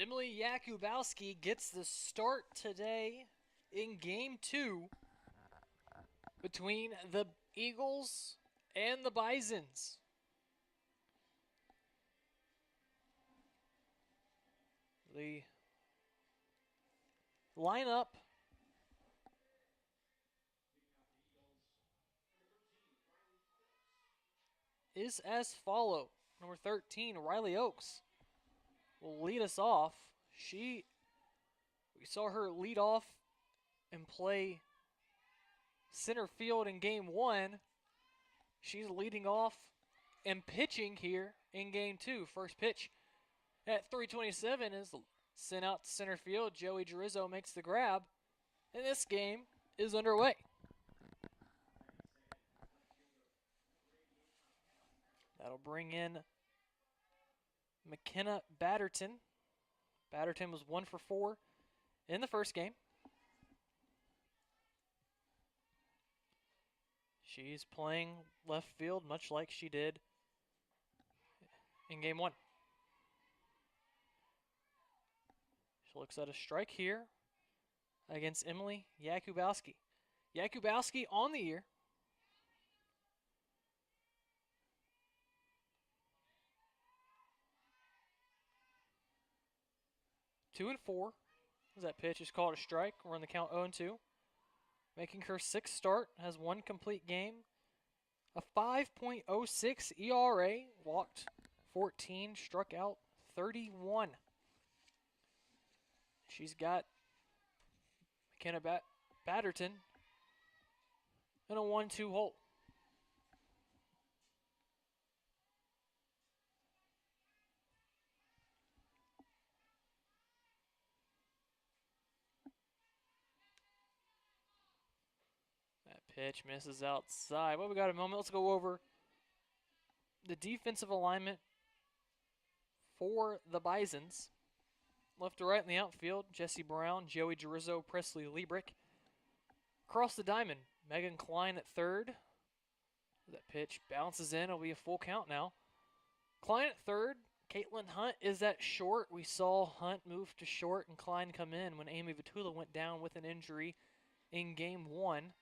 Emily Yakubowski gets the start today in Game 2 between the Eagles and the Bisons. The lineup is as follows. Number 13, Riley Oakes, will lead us off. We saw her lead off and play center field in Game 1. She's leading off and pitching here in Game 2. First pitch at 3:27 is sent out to center field. Joey Gerizzo makes the grab, and this game is underway. That'll bring in McKenna Batterton. Batterton was 1 for 4 in the first game. She's playing left field much like she did in Game 1. She looks at a strike here against Emily Yakubowski. Yakubowski on the year. Two and 4. As that pitch is called a strike. We're on the count 0-2. Making her sixth start, has one complete game. A 5.06 ERA, walked 14, struck out 31. She's got McKenna Batterton in a 1-2 hole. Pitch misses outside. Well, we got a moment. Let's go over the defensive alignment for the Bisons. Left to right in the outfield, Jesse Brown, Joey Gerizzo, Presley Liebrick. Across the diamond, Megan Klein at third. That pitch bounces in. It'll be a full count now. Klein at third. Caitlin Hunt is at short. We saw Hunt move to short and Klein come in when Amy Vitula went down with an injury in Game 1.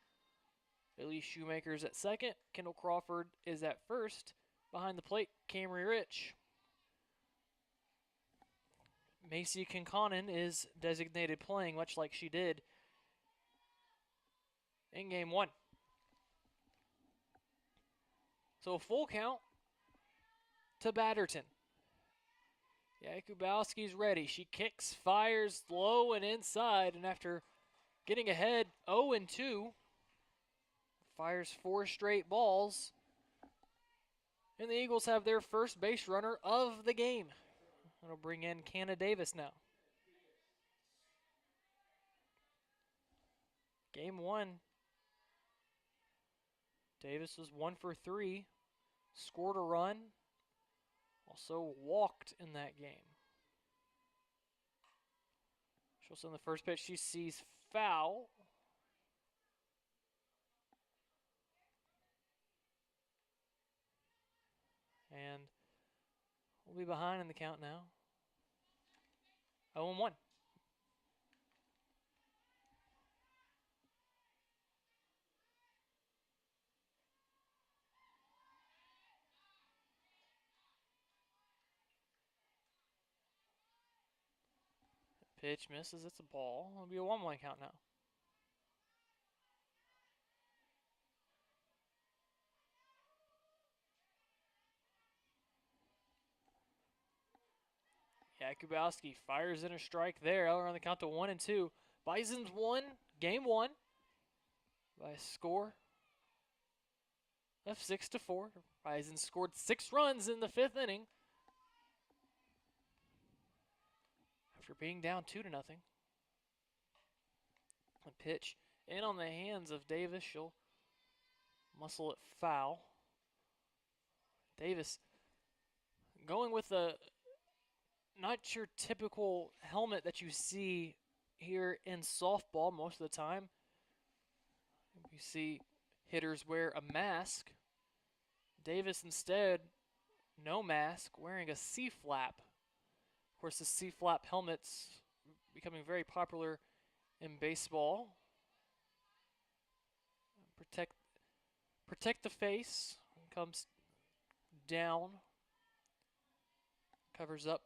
Elise Shoemaker's at second. Kendall Crawford is at first. Behind the plate, Camry Rich. Macy Kinconen is designated playing, much like she did in Game 1. So a full count to Batterton. Yakubowski's ready. She kicks, fires low and inside, and after getting ahead 0-2, fires 4 straight balls. And the Eagles have their first base runner of the game. That'll bring in Canna Davis now. Game 1. Davis was 1 for 3. Scored a run. Also walked in that game. She'll send the first pitch. She sees foul. And we'll be behind in the count now. 0-1. Pitch misses. It's a ball. It'll be a 1-1 count now. Yakubowski fires in a strike there. We're on the count to 1-2. Bisons won Game 1 by a score of 6-4. Bisons scored 6 runs in the 5th inning after being down 2-0. A pitch in on the hands of Davis. She'll muscle it foul. Davis going with the not your typical helmet that you see here in softball most of the time. We see hitters wear a mask. Davis instead, no mask, wearing a C-flap Of course, the C-flap helmets becoming very popular in baseball. Protect the face. Comes down. Covers up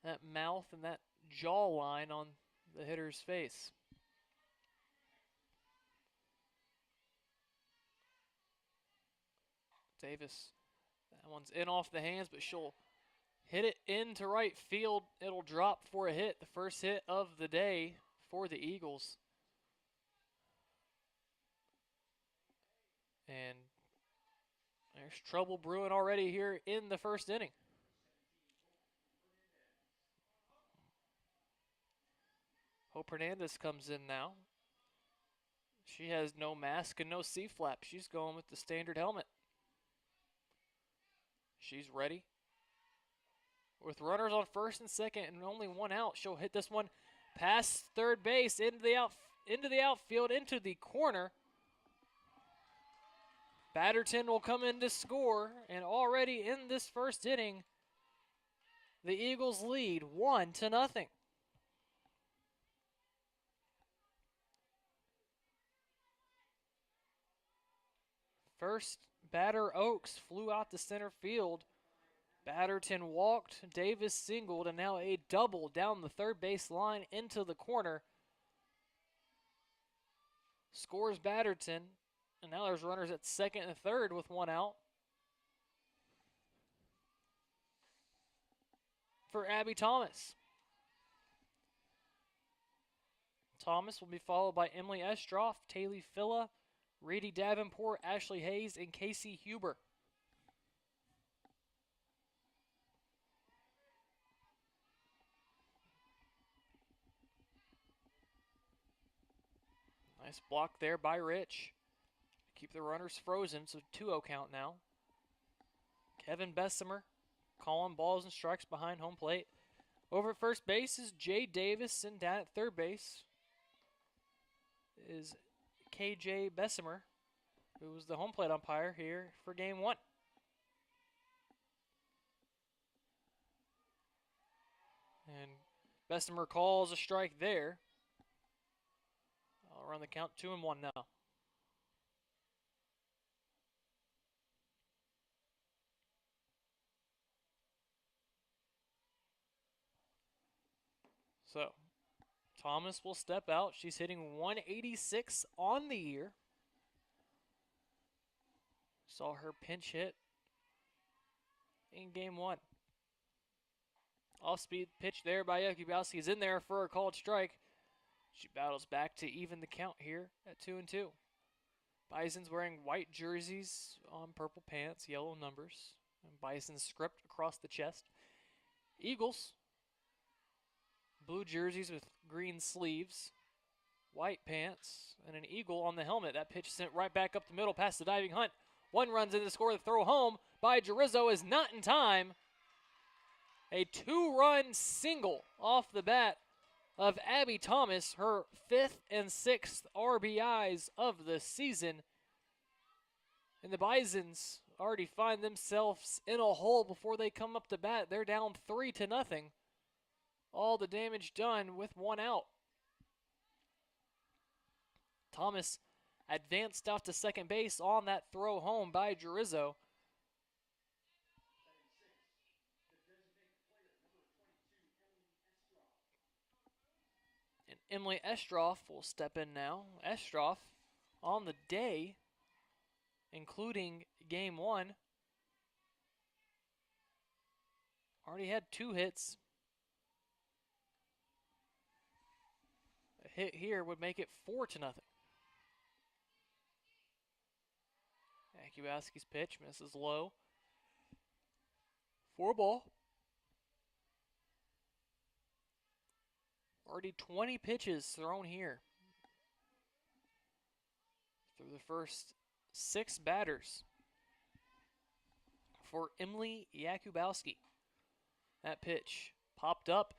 that mouth and that jaw line on the hitter's face. Davis, that one's in off the hands, but she'll hit it into right field. It'll drop for a hit, the first hit of the day for the Eagles. And there's trouble brewing already here in the first inning. Hope Hernandez comes in now. She has no mask and no C-flap. She's going with the standard helmet. She's ready. With runners on first and second and only one out, she'll hit this one past third base into the outfield, into the corner. Batterton will come in to score, and already in this first inning, the Eagles lead 1-0. First batter, Oaks, flew out to center field. Batterton walked, Davis singled, and now a double down the third base line into the corner. Scores Batterton, and now there's runners at second and third with one out. For Abby Thomas. Thomas will be followed by Emily Estroff, Taylor Filla, Reedy Davenport, Ashley Hayes, and Casey Huber. Nice block there by Rich. Keep the runners frozen, so 2-0 count now. Kevin Bessemer calling balls and strikes behind home plate. Over at first base is Jay Davis, and down at third base is KJ Bessemer, who was the home plate umpire here for game one. And Bessemer calls a strike there. I'll run the count 2-1 now. So, Thomas will step out. She's hitting 186 on the year. Saw her pinch hit in game one. Off-speed pitch there by Jakubowski is in there for a called strike. She battles back to even the count here at 2-2. Bison's wearing white jerseys on purple pants, yellow numbers, and Bison's script across the chest. Eagles, blue jerseys with green sleeves, white pants, and an eagle on the helmet. That pitch sent right back up the middle past the diving Hunt. One runs in to score. The throw home by Gerizzo is not in time. A 2-run single off the bat of Abby Thomas, her 5th and 6th RBIs of the season. And the Bisons already find themselves in a hole before they come up to bat. They're down 3-0. All the damage done with one out. Thomas advanced off to second base on that throw home by Gerizzo. And Emily Estroff will step in now. Estroff on the day, including game one, already had 2 hits. A hit here would make it 4-0. Jakubowski's pitch misses low. 4-ball. Already 20 pitches thrown here through the first 6 batters for Emily Jakubowski. That pitch popped up,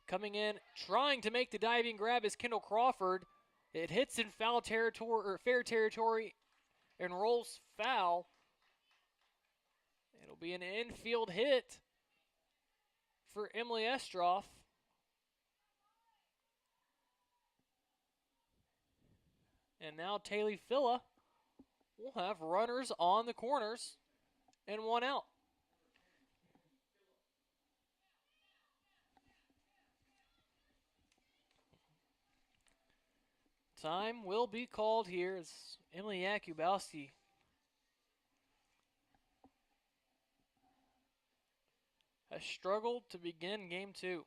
coming in, trying to make the diving grab is Kendall Crawford. It hits in foul territory or fair territory and rolls foul. It'll be an infield hit for Emily Estroff. And now Taylor Filla will have runners on the corners and one out. Time will be called here as Emily Yakubowski has struggled to begin game 2.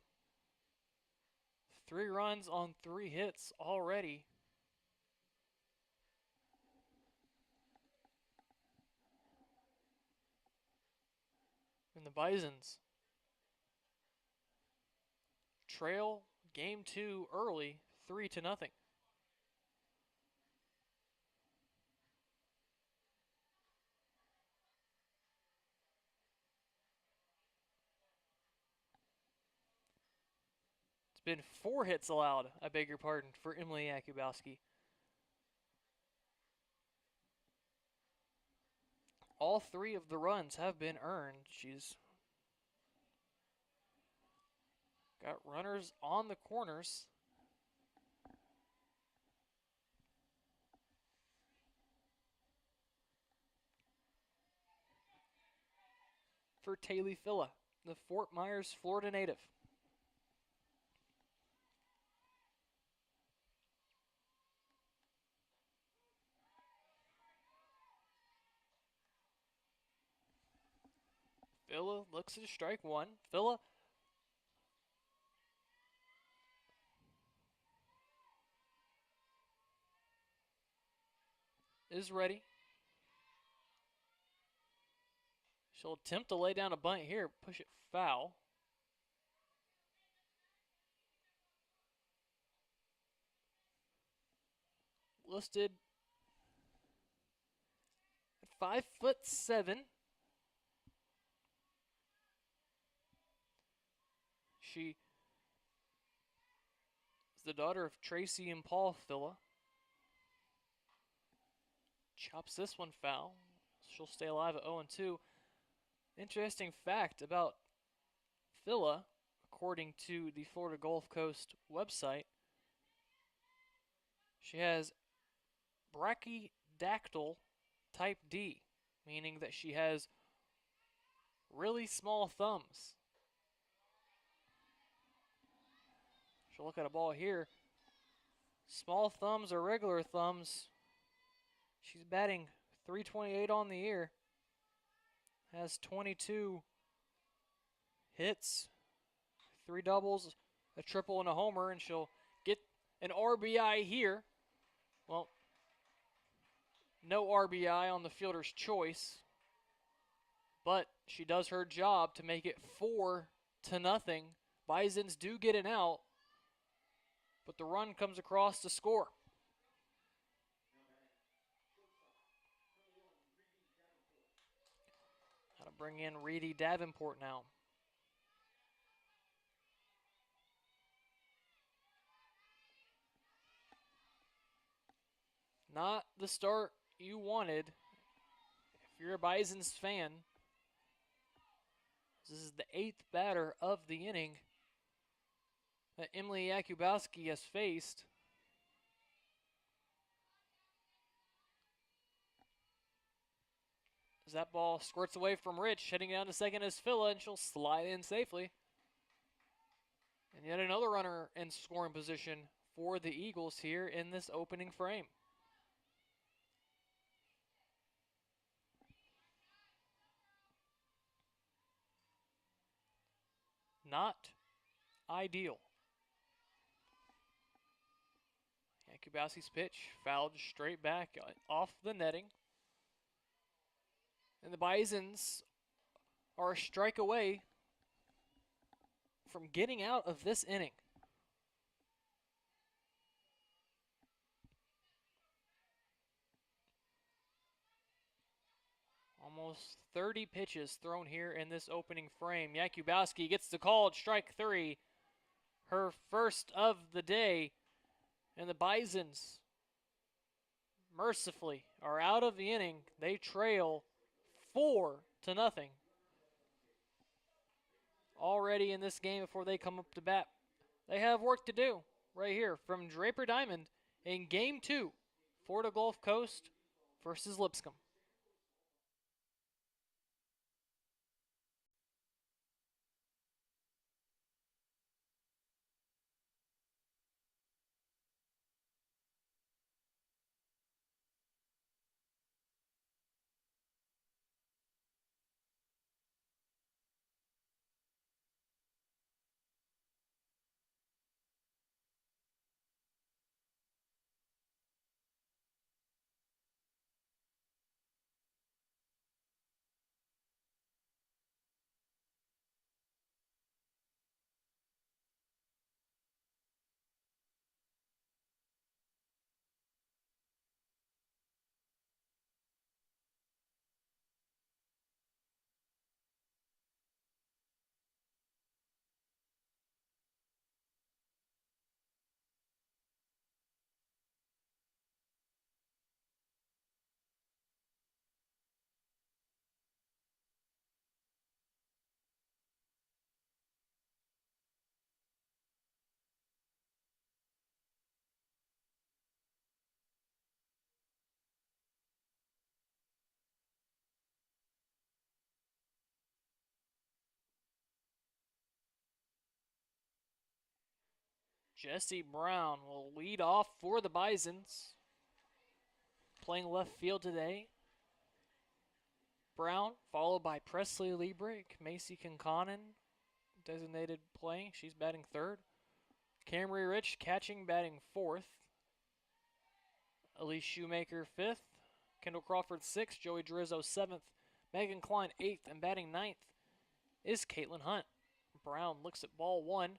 3 runs on 3 hits already. And the Bisons trail game 2 early, 3-0. It's been 4 hits allowed, I beg your pardon, for Emily Yakubowski. All 3 of the runs have been earned. She's got runners on the corners. For Taylor Filla, the Fort Myers, Florida native. Filla looks at strike 1. Filla is ready. She'll attempt to lay down a bunt here, push it foul. Listed at 5'7". She is the daughter of Tracy and Paul Filla. Chops this one foul. She'll stay alive at 0-2. Interesting fact about Filla, according to the Florida Gulf Coast website, she has brachydactyl type D, meaning that she has really small thumbs. She'll look at a ball here. Small thumbs or regular thumbs. She's batting .328 on the year. Has 22 hits, 3 doubles, a triple, and a homer, and she'll get an RBI here. Well, no RBI on the fielder's choice, but she does her job to make it 4-0. Bisons do get an out, but the run comes across to score. Got to bring in Reedy Davenport now. Not the start you wanted if you're a Bisons fan. This is the 8th batter of the inning that Emily Yakubowski has faced. As that ball squirts away from Rich, heading down to second is Filla, and she'll slide in safely. And yet another runner in scoring position for the Eagles here in this opening frame. Not ideal. Yakubowski's pitch fouled straight back off the netting. And the Bisons are a strike away from getting out of this inning. Almost 30 pitches thrown here in this opening frame. Yakubowski gets the call at strike 3. Her first of the day. And the Bisons mercifully are out of the inning. They trail 4-0. already in this game before they come up to bat. They have work to do right here from Draper Diamond in Game 2, Florida Gulf Coast versus Lipscomb. Jesse Brown will lead off for the Bisons. Playing left field today. Brown, followed by Presley Liebrick, Macy Kinconen, designated playing. She's batting third. Camry Rich catching, batting fourth. Elise Shoemaker fifth. Kendall Crawford sixth. Joey Drizzo seventh. Megan Klein eighth, and batting ninth is Caitlin Hunt. Brown looks at ball one.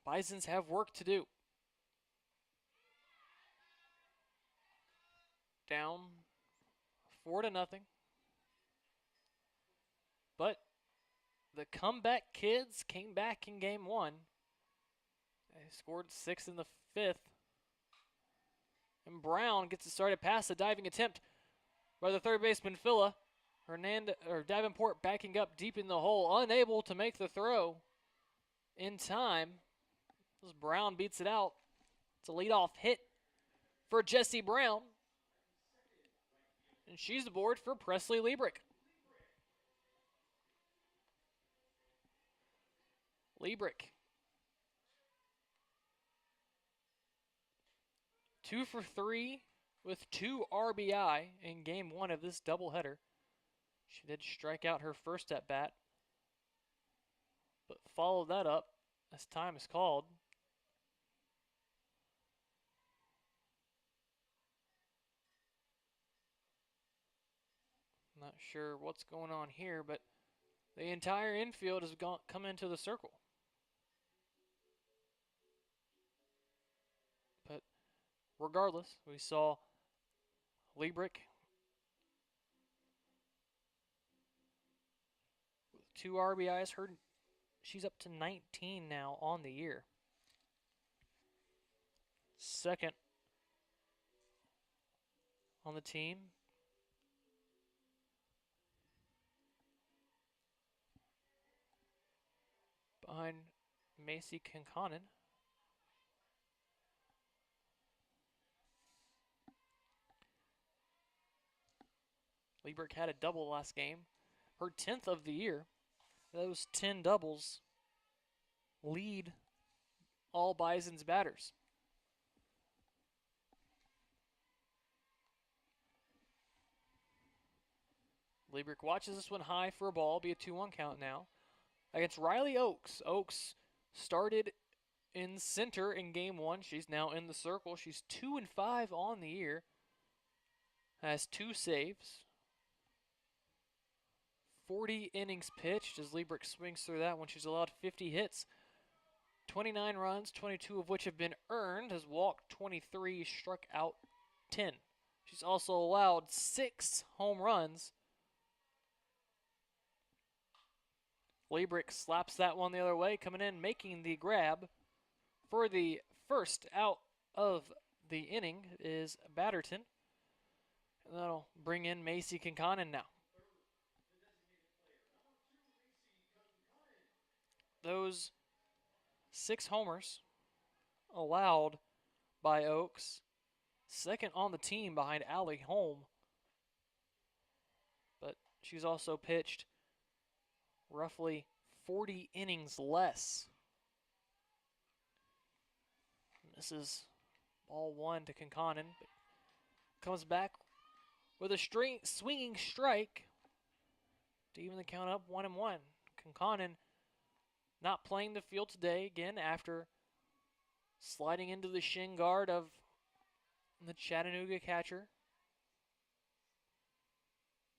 Bisons have work to do. Down 4-0. But the comeback kids came back in game one. They scored 6 in the 5th. And Brown gets it started past a diving attempt by the third baseman Phila. Davenport backing up deep in the hole, unable to make the throw in time. As Brown beats it out. It's a leadoff hit for Jessie Brown. And she's aboard for Presley Liebrick. Liebrick. 2 for 3 with 2 RBI in game one of this doubleheader. She did strike out her first at bat, but followed that up as time is called. Not sure what's going on here, but the entire infield has come into the circle. But regardless, we saw Liebrick with 2 RBIs. She's up to 19 now on the year. Second on the team. Behind Macy Kinconen. Liebrick had a double last game. Her 10th of the year. Those 10 doubles lead all Bison's batters. Liebrick watches this one high for a ball. Be a 2-1 count now. Against Riley Oakes. Oakes started in center in game one. She's now in the circle. She's 2-5 on the year. Has 2 saves. 40 innings pitched as Liebrick swings through that one. She's allowed 50 hits. 29 runs, 22 of which have been earned. Has walked 23, struck out 10. She's also allowed 6 home runs. Liebrick slaps that one the other way, coming in, making the grab for the first out of the inning is Batterton. And that'll bring in Macy Kinconen now. those 6 homers allowed by Oaks, second on the team behind Allie Holm. But she's also pitched roughly 40 innings less. This is ball 1 to Conconin, but comes back with a straight swinging strike to even the count up 1-1. Conconin not playing the field today again after sliding into the shin guard of the Chattanooga catcher.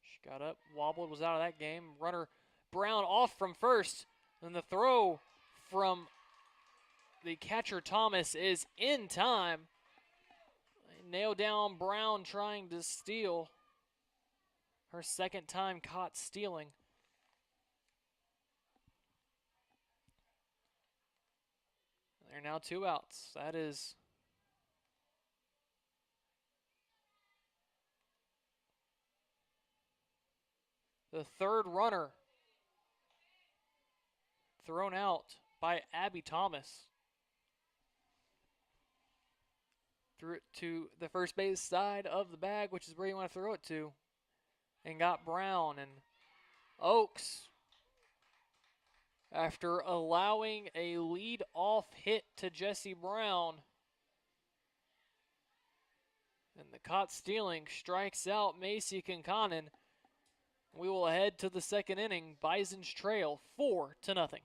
She got up, wobbled, was out of that game. Runner Brown off from first. And the throw from the catcher Thomas is in time. Nail down Brown trying to steal. Her second time caught stealing. There are now 2 outs. That is the third runner thrown out by Abby Thomas. Threw it to the first base side of the bag, which is where you want to throw it to, and got Brown. And Oaks, after allowing a lead-off hit to Jessie Brown, and the caught stealing, strikes out Macy Conconin. We will head to the second inning. Bisons trail 4-0.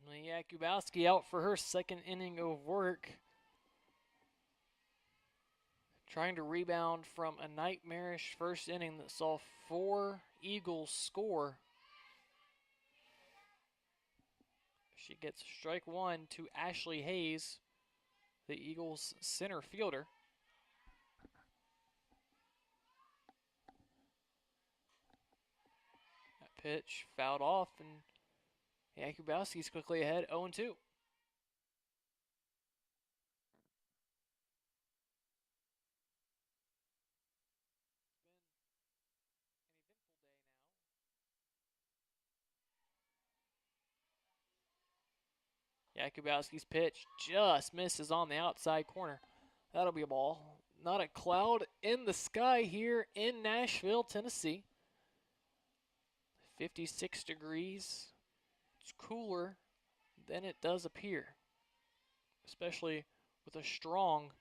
Emily Jakubowski out for her second inning of work, trying to rebound from a nightmarish first inning that saw 4 Eagles score. She gets strike 1 to Ashley Hayes, the Eagles center fielder. That pitch fouled off, and Jakubowski's quickly ahead 0-2. Jakubowski's pitch just misses on the outside corner. That'll be a ball. Not a cloud in the sky here in Nashville, Tennessee. 56 degrees. It's cooler than it does appear, especially with a strong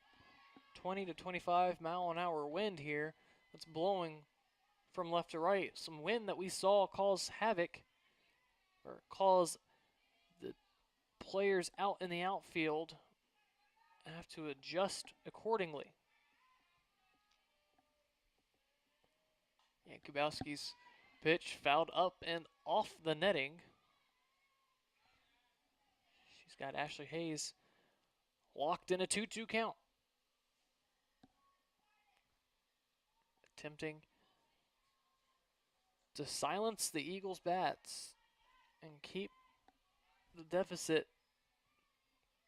20 to 25 mile an hour wind here that's blowing from left to right. Some wind that we saw cause havoc, or cause the players out in the outfield have to adjust accordingly. Jakubowski's pitch fouled up and off the netting. She's got Ashley Hayes locked in a 2-2 count. Attempting to silence the Eagles' bats and keep the deficit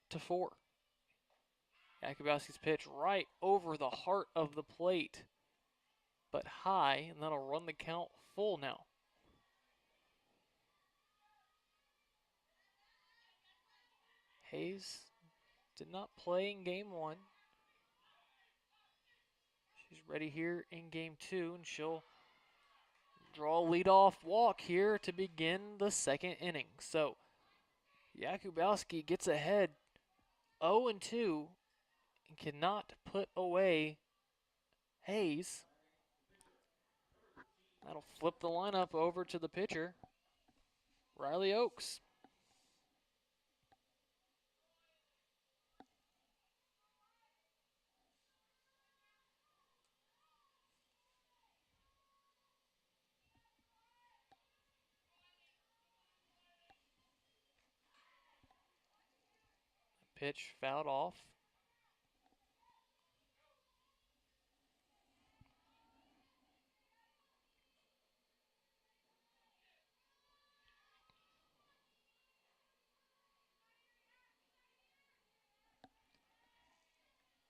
to 4 Jakubowski's pitch right over the heart of the plate, but high, and that'll run the count full now. Hayes did not play in game 1. She's ready here in game 2, and she'll draw a leadoff walk here to begin the second inning. So Jakubowski gets ahead 0-2 and cannot put away Hayes. That'll flip the lineup over to the pitcher, Riley Oakes. Pitch fouled off.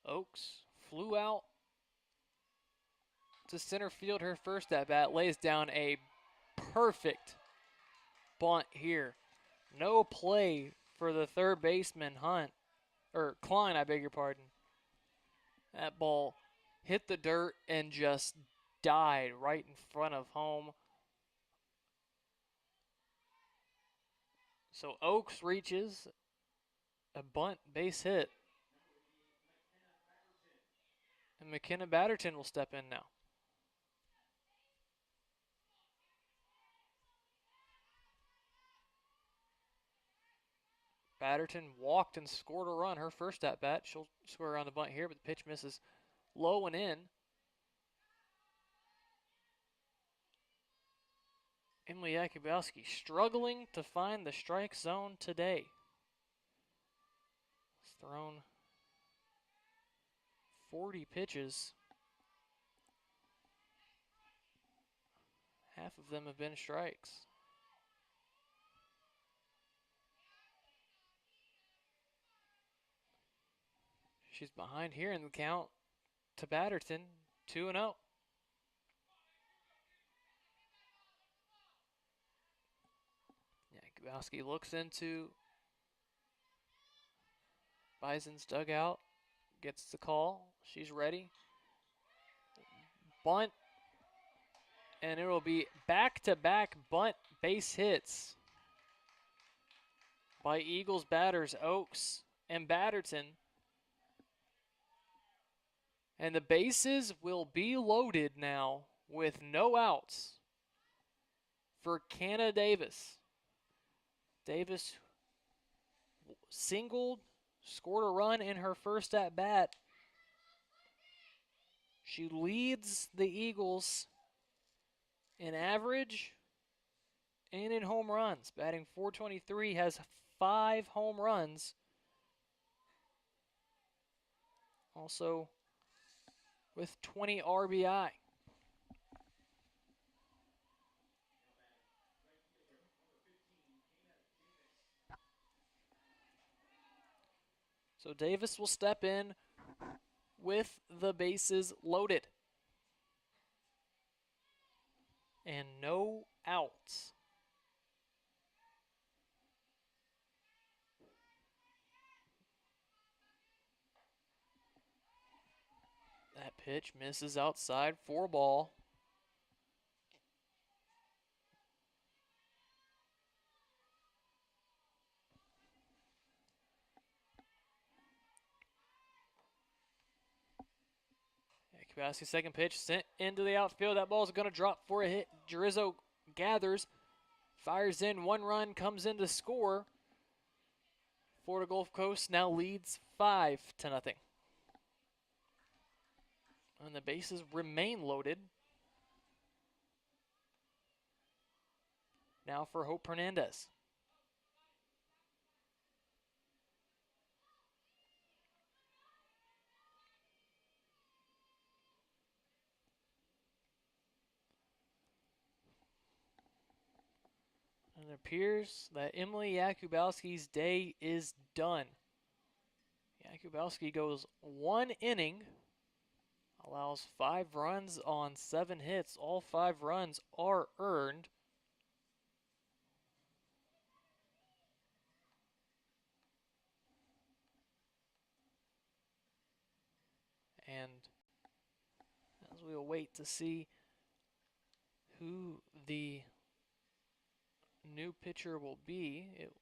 Oakes flew out to center field her first at bat, lays down a perfect bunt here. No play for the third baseman, Klein, I beg your pardon. That ball hit the dirt and just died right in front of home. So Oakes reaches a bunt base hit. And McKenna Batterton will step in now. Batterton walked and scored a run her first at bat. She'll score around the bunt here, but the pitch misses low and in. Emily Jakubowski struggling to find the strike zone today. Has thrown 40 pitches. Half of them have been strikes. She's behind here in the count to Batterton, 2-0. Jakubowski looks into Bison's dugout, gets the call. She's ready. Bunt, and it will be back-to-back bunt base hits by Eagles batters Oakes and Batterton. And the bases will be loaded now with no outs for Canna Davis. Davis singled, scored a run in her first at bat. She leads the Eagles in average and in home runs. Batting .423, has 5 home runs. Also with 20 RBI. So Davis will step in with the bases loaded. And no outs. That pitch misses outside for a ball. Jakubowski's second pitch sent into the outfield. That ball's going to drop for a hit. Jerizzo gathers, fires in, 1 run comes in to score. Florida Gulf Coast now leads 5-0. And the bases remain loaded. Now for Hope Hernandez. And it appears that Emily Jakubowski's day is done. Jakubowski goes 1 inning, allows 5 runs on 7 hits. All 5 runs are earned. And as we await to see who the new pitcher will be, it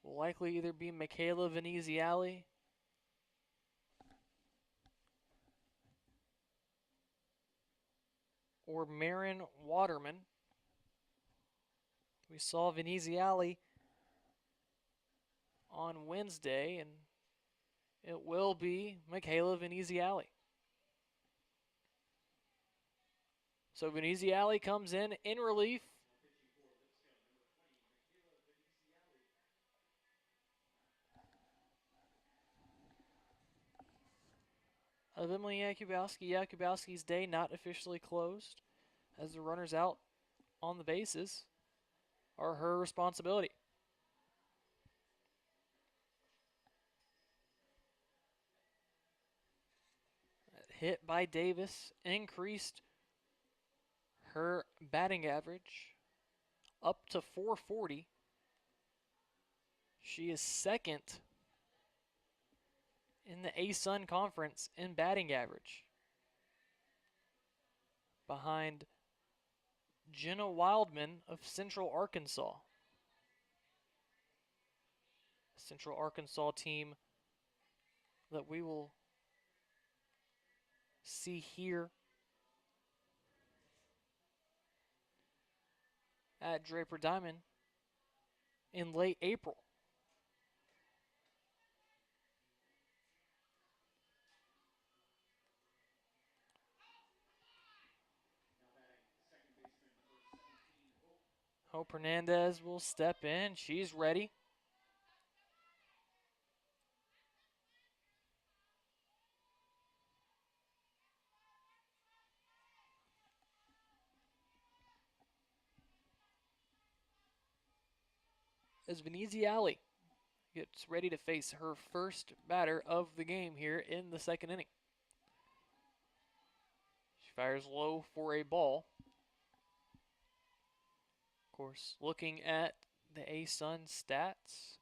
will likely either be Michaela Veneziale or Marin Waterman. We saw Veneziale on Wednesday, and it will be Michaela Veneziale. So Veneziale comes in relief. Of Emily Jakubowski. Jakubowski's day not officially closed, as the runners out on the bases are her responsibility. Hit by Davis increased her batting average up to 440. She is second in the A-Sun Conference in batting average, behind Jenna Wildman of Central Arkansas. Central Arkansas team that we will see here at Draper Diamond in late April. Hope Hernandez will step in. She's ready. As Veneziale gets ready to face her first batter of the game here in the second inning. She fires low for a ball. Of course, looking at the A-Sun stats,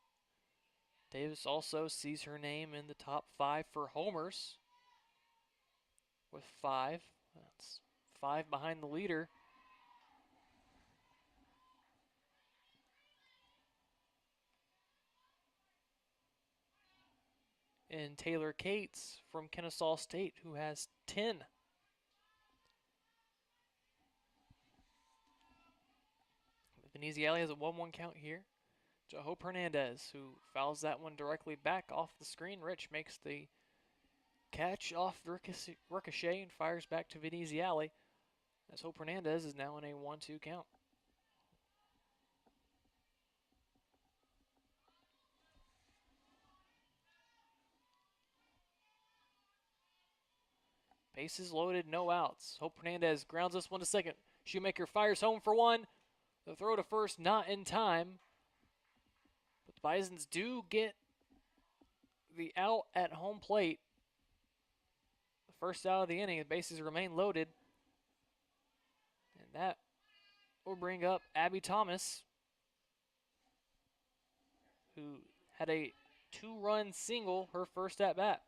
Davis also sees her name in the top 5 for homers with 5. That's 5 behind the leader. And Taylor Cates from Kennesaw State, who has 10. Veneziale has a 1-1 count here. Hope Hernandez, who fouls that one directly back off the screen. Rich makes the catch off ricochet and fires back to Veneziale, as Hope Hernandez is now in a 1-2 count. Bases loaded, no outs. Hope Hernandez grounds this one to second. Shoemaker fires home for one. The throw to first not in time. But the Bisons do get the out at home plate. The first out of the inning, the bases remain loaded. And that will bring up Abby Thomas, who had a 2-run single her first at bat.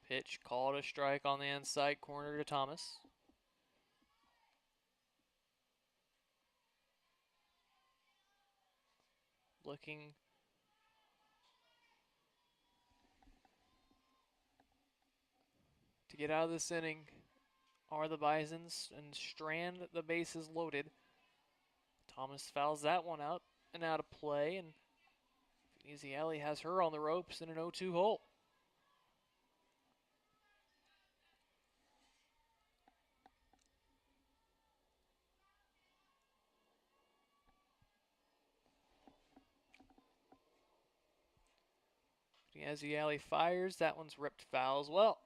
Pitch called a strike on the inside corner to Thomas. Looking to get out of this inning are the Bisons and strand the bases loaded. Thomas fouls that one out and out of play, and Veneziale has her on the ropes in an 0-2 hole. Biaziali fires. That one's ripped foul as well.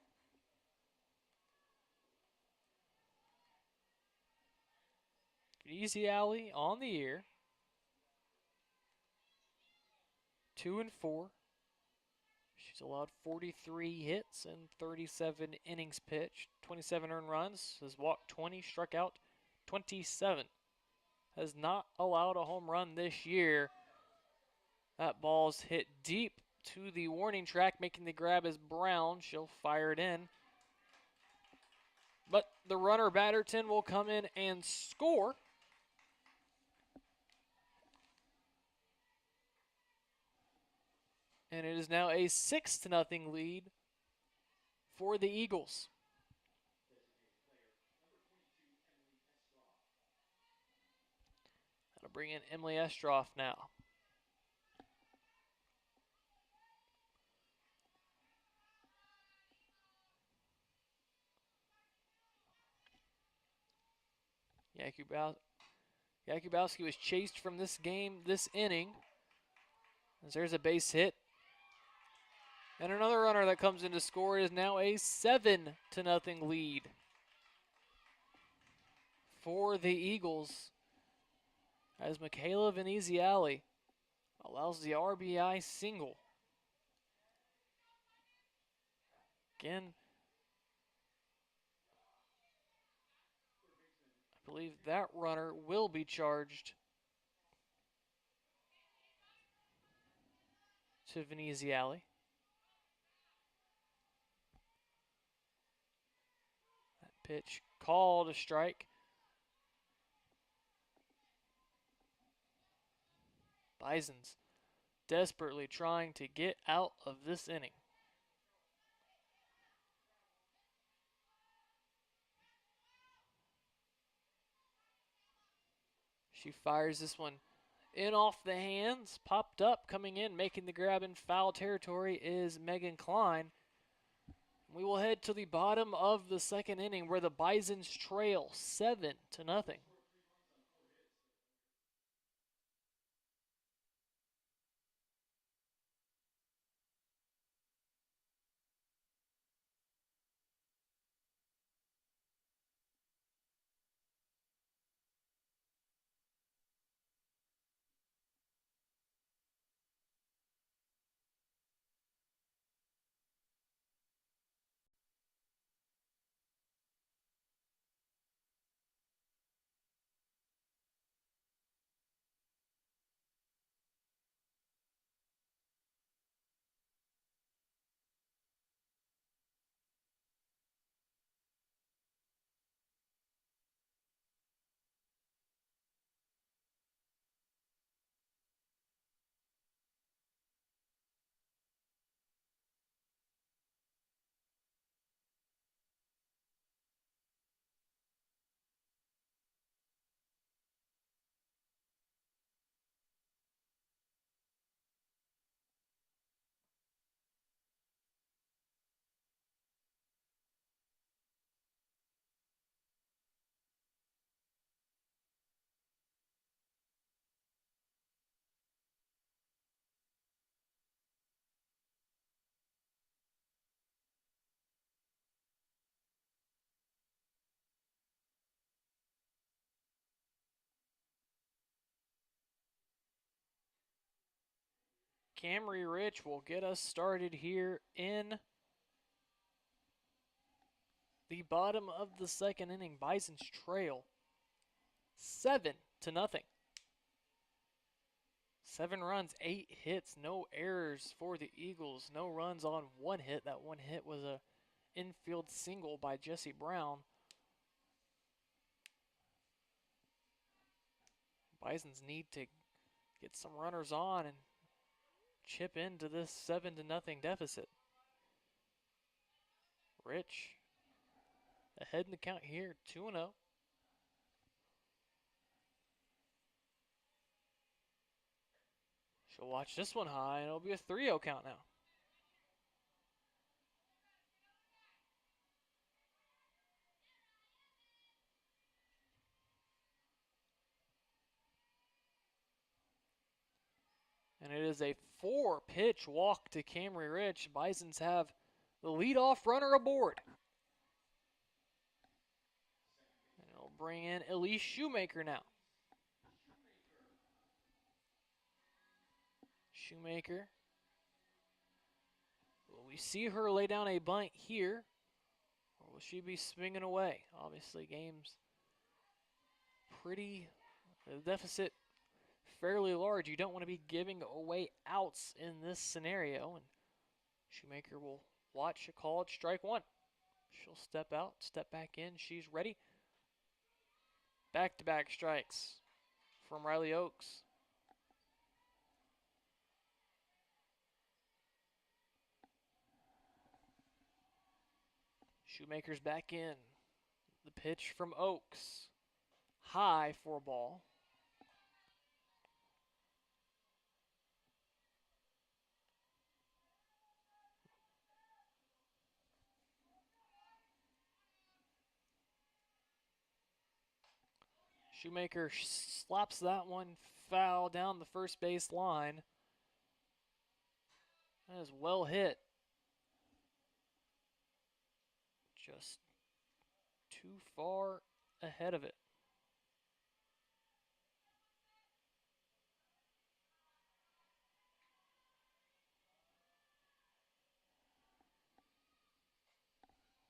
Biaziali on the year. 2-4. She's allowed 43 hits and 37 innings pitched. 27 earned runs. Has walked 20, struck out 27. Has not allowed a home run this year. That ball's hit deep to the warning track, making the grab is Brown. She'll fire it in. But the runner Batterton will come in and score. And it is now a 6-0 lead for the Eagles. That'll bring in Emily Estroff now. Jakubowski was chased from this game, this inning. As there's a base hit. And another runner that comes in to score. Is now a 7-0 lead for the Eagles. As Michaela Veneziali allows the RBI single. Again, I believe that runner will be charged to Veneziali. That pitch called a strike. Bisons desperately trying to get out of this inning. She fires this one in off the hands, popped up, coming in, making the grab in foul territory is Megan Klein. We will head to the bottom of the second inning where the Bisons trail 7-0. Camry Rich will get us started here in the bottom of the second inning. Bisons trail 7-0. 7 runs, 8 hits, no errors for the Eagles. No runs on 1 hit. That 1 hit was a infield single by Jessie Brown. Bisons need to get some runners on and chip into this 7-0 deficit. Rich ahead in the count here, 2-0. She'll watch this one high, and it'll be a 3-0 count now. And it is a 4-pitch walk to Camry Rich. Bisons have the leadoff runner aboard. And it'll bring in Elise Shoemaker now. Shoemaker. Will we see her lay down a bunt here? Or will she be swinging away? Obviously, game's pretty, the deficit fairly large. You don't want to be giving away outs in this scenario. And Shoemaker will watch a call at strike one. She'll step out, step back in. She's ready. Back-to-back strikes from Riley Oakes. Shoemaker's back in. The pitch from Oakes. High for a ball. Shoemaker slaps that one foul down the first base line. That is well hit. Just too far ahead of it.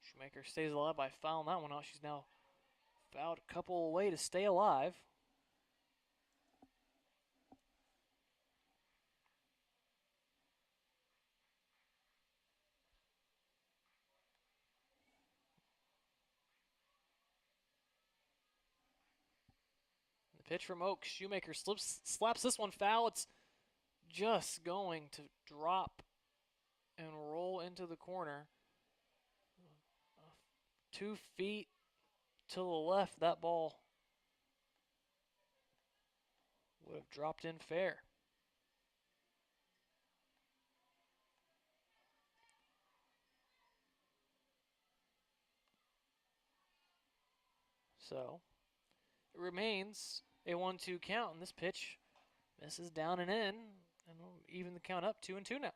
Shoemaker stays alive by fouling that one out. She's now fouled a couple away to stay alive. The pitch from Oakes. Shoemaker slaps this one foul. It's just going to drop and roll into the corner. 2 feet to the left, that ball would have dropped in fair. So it remains a 1-2 count, and this pitch misses down and in, and we'll even the count up 2-2 now.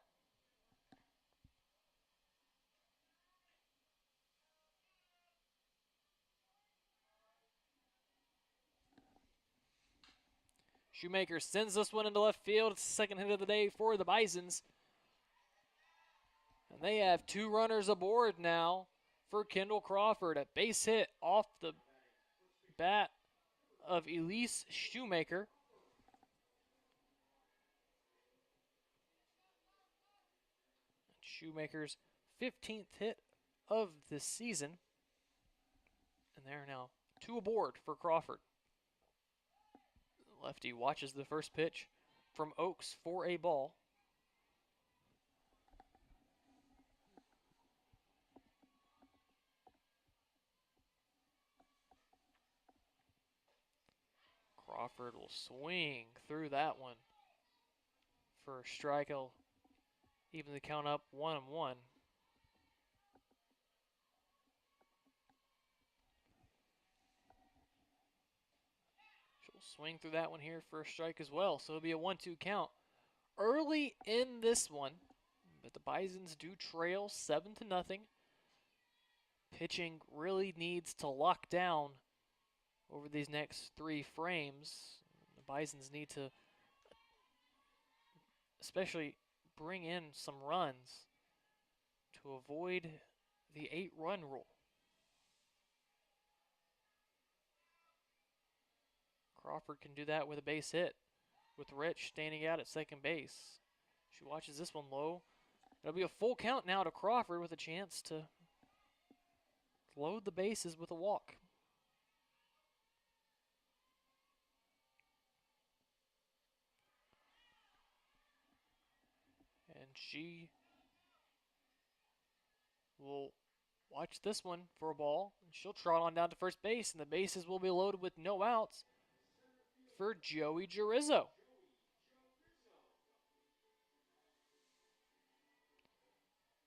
Shoemaker sends this one into left field. It's the second hit of the day for the Bisons. And they have 2 runners aboard now for Kendall Crawford. A base hit off the bat of Elise Shoemaker. Shoemaker's 15th hit of the season. And there are now 2 aboard for Crawford. Lefty watches the first pitch from Oakes for a ball. Crawford will swing through that one for a strike. He'll even the count up 1-1. Swing through that one here for a strike as well. So it'll be a 1-2 count early in this one. But the Bisons do trail 7-0. Pitching really needs to lock down over these next 3 frames. The Bisons need to especially bring in some runs to avoid the 8-run rule. Crawford can do that with a base hit, with Rich standing out at second base. She watches this one low. It'll be a full count now to Crawford with a chance to load the bases with a walk. And she will watch this one for a ball. She'll trot on down to first base, and the bases will be loaded with no outs for Joey Girizzo.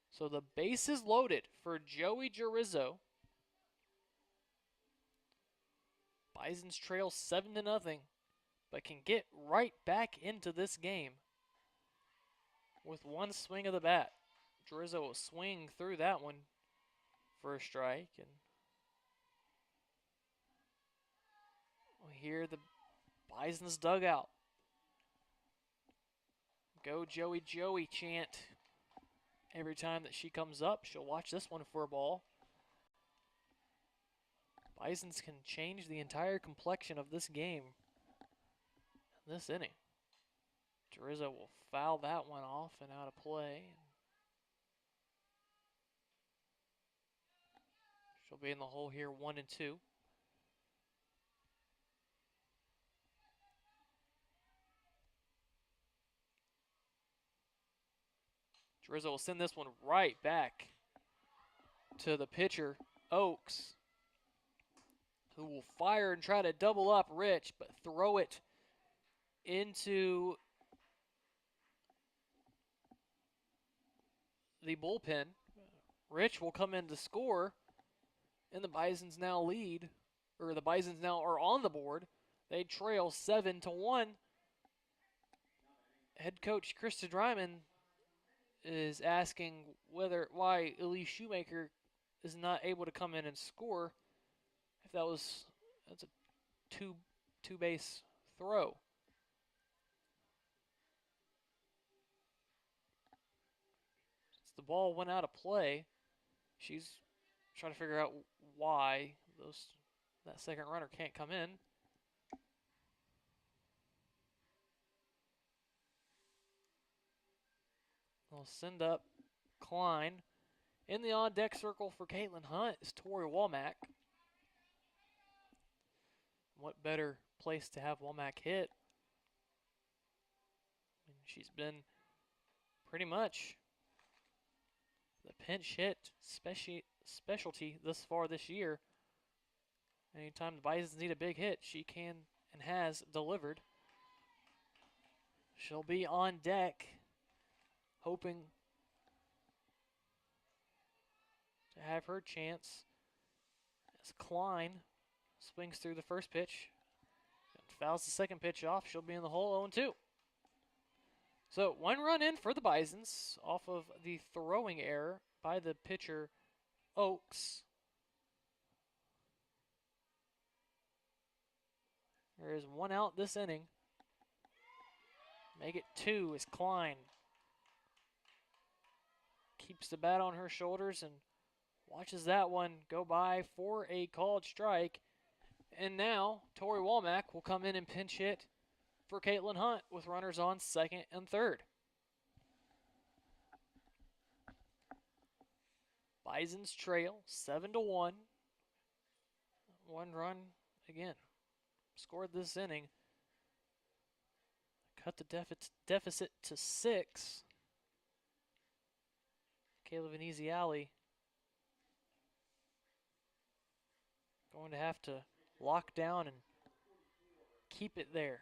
So the base is loaded for Joey Girizzo. Bisons trail 7-0, but can get right back into this game with one swing of the bat. Drizzo will swing through that one for a strike, and we hear the Bison's dugout. Go Joey Joey chant every time that she comes up. She'll watch this one for a ball. Bisons can change the entire complexion of this game in this inning. Drizzo will foul that one off and out of play. She'll be in the hole here, 1-2. Drizzo will send this one right back to the pitcher, Oaks, who will fire and try to double up Rich, but throw it into the bullpen. Rich will come in to score, and the Bisons now lead, or the Bisons now are on the board. They trail 7-1. Head coach Krista Dryman is asking why Elise Shoemaker is not able to come in and score. If that's a two base throw. Since the ball went out of play, she's trying to figure out why that second runner can't come in. They'll send up Klein. In the on-deck circle for Caitlin Hunt is Tori Womack. What better place to have Womack hit? She's been pretty much the pinch hit specialty thus far this year. Anytime the Bisons need a big hit, she can and has delivered. She'll be on deck, hoping to have her chance as Klein swings through the first pitch and fouls the second pitch off. She'll be in the hole, 0-2. So 1 run in for the Bisons off of the throwing error by the pitcher, Oaks. There is 1 out this inning. Make it 2 as Klein keeps the bat on her shoulders and watches that one go by for a called strike. And now Tori Womack will come in and pinch hit for Caitlin Hunt with runners on second and third. Bisons trail 7-1. 1 run again scored this inning. Cut the deficit to 6. Kayla Veneziali going to have to lock down and keep it there.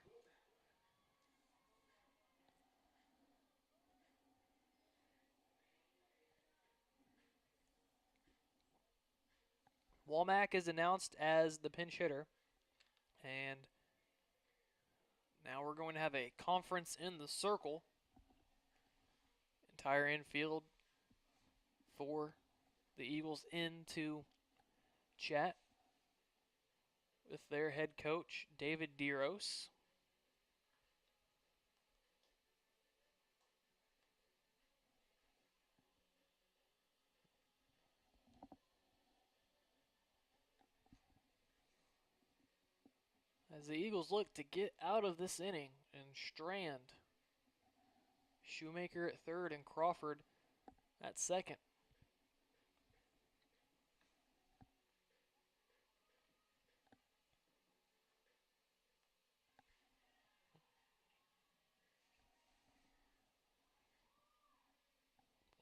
Womack is announced as the pinch hitter. And now we're going to have a conference in the circle. Entire infield for the Eagles into chat with their head coach, David Deros. As the Eagles look to get out of this inning and strand Shoemaker at third and Crawford at second.